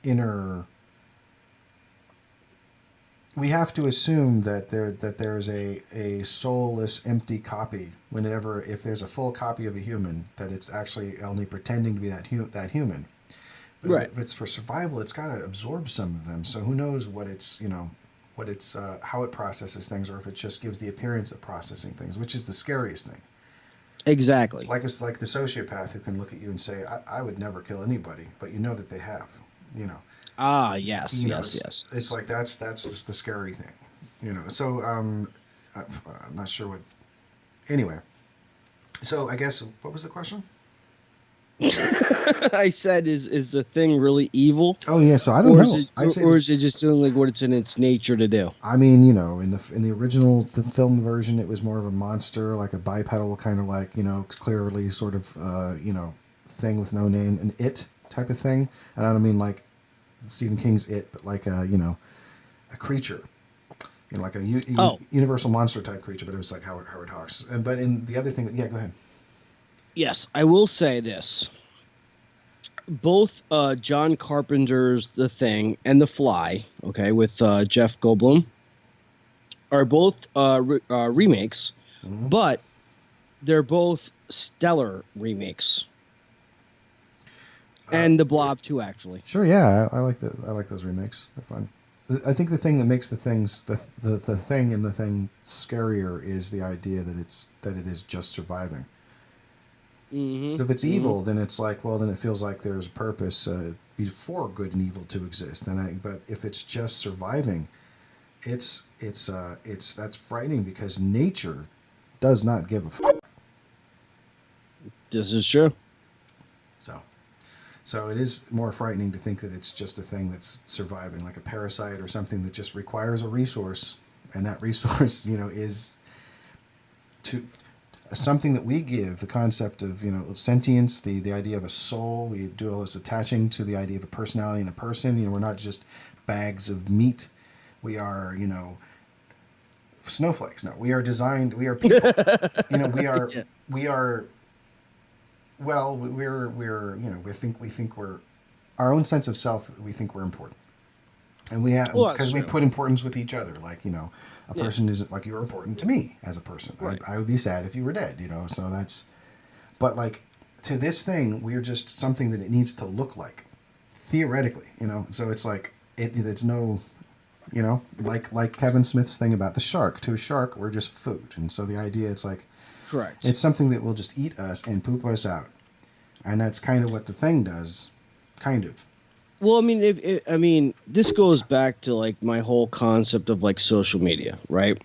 inner. We have to assume that there's a soulless, empty copy. If there's a full copy of a human, that it's actually only pretending to be that human. But right. If it's for survival, it's got to absorb some of them. So who knows how it processes things, or if it just gives the appearance of processing things, which is the scariest thing. Exactly. Like it's like the sociopath who can look at you and say, "I would never kill anybody," but you know that they have. Ah, yes. It's like that's just the scary thing, So I'm not sure what. Anyway, so I guess what was the question? I said, is the thing really evil? Oh yeah, so I don't know. Or is it just doing like what it's in its nature to do? I mean, in the original film version, it was more of a monster, like a bipedal kind of like clearly sort of thing with no name, an it type of thing. And I don't mean like Stephen King's It, but like a creature, like a universal monster type creature. But it was like Howard Hawks. But in the other thing, yeah, go ahead. Yes, I will say this. Both John Carpenter's The Thing and The Fly, okay, with Jeff Goldblum, are both remakes, but they're both stellar remakes. And the Blob too, actually. Sure, yeah, I like those remakes. They're fun. I think the thing that makes the thing and the thing scarier is the idea that it is just surviving. Mm-hmm. So if it's evil, then it's like, well, then it feels like there's a purpose before good and evil to exist. But if it's just surviving, it's that's frightening because nature does not give a fuck. This is true. So it is more frightening to think that it's just a thing that's surviving, like a parasite or something that just requires a resource, and that resource, is to something that we give the concept of, sentience, the idea of a soul. We do all this attaching to the idea of a personality in a person. We're not just bags of meat. We are, snowflakes. No, we are designed. We are people. We are. Well, we think we're our own sense of self. We think we're important, and we have because we put importance with each other. Like a person isn't like you're important to me as a person. Right. I would be sad if you were dead. So that's. But like to this thing, we're just something that it needs to look like, theoretically. So it's like it's no, like Kevin Smith's thing about the shark. To a shark, we're just food, and so the idea it's like. Correct. It's something that will just eat us and poop us out, and that's kind of what the thing does, kind of. Well, I mean, this goes back to like my whole concept of like social media, right?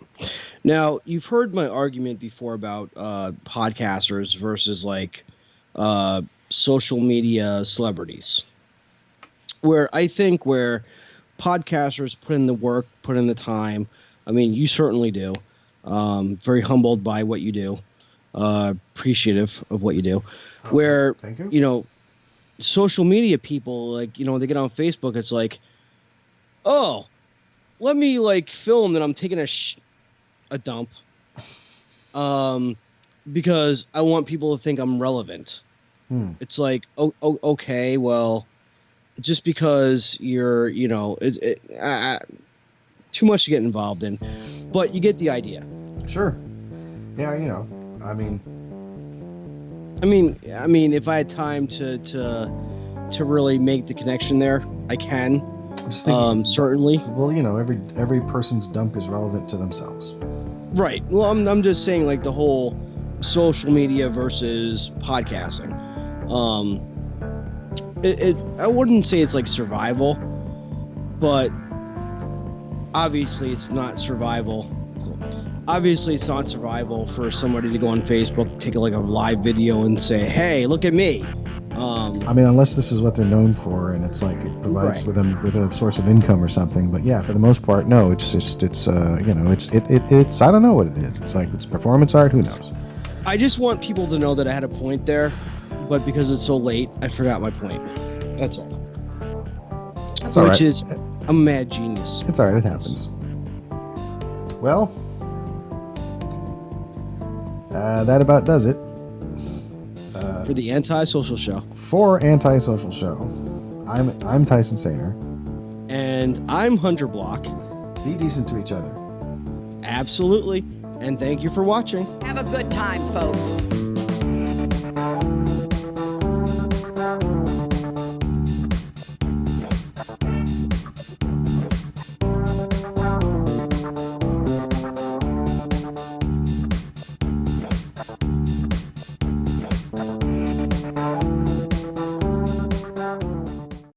Now, you've heard my argument before about podcasters versus like social media celebrities, where I think where podcasters put in the work, put in the time. I mean, you certainly do. Very humbled by what you do. Appreciative of what you do. Where, thank you. Social media people, like, they get on Facebook, it's like, oh, let me, like, film that I'm taking a dump. Because I want people to think I'm relevant. It's like, okay, well, just because you're, too much to get involved in. But you get the idea. Sure. Yeah, I mean, if I had time to really make the connection there, I can. I'm just thinking, certainly. Well, every person's dump is relevant to themselves. Right. Well, I'm just saying, like, the whole social media versus podcasting. I wouldn't say it's like survival, but obviously it's not survival. Obviously, it's not survival for somebody to go on Facebook, take a live video, and say, "Hey, look at me." Unless this is what they're known for, and it's like it provides with them with a source of income or something. But yeah, for the most part, no. It's just it's I don't know what it is. It's like it's performance art. Who knows? I just want people to know that I had a point there, but because it's so late, I forgot my point. That's all. That's all right. Which is, I'm a mad genius. It's all right. It happens. Well. That about does it. For the Antisocial Show. For Antisocial Show. I'm Tyson Saner. And I'm Hunter Block. Be decent to each other. Absolutely. And thank you for watching. Have a good time, folks.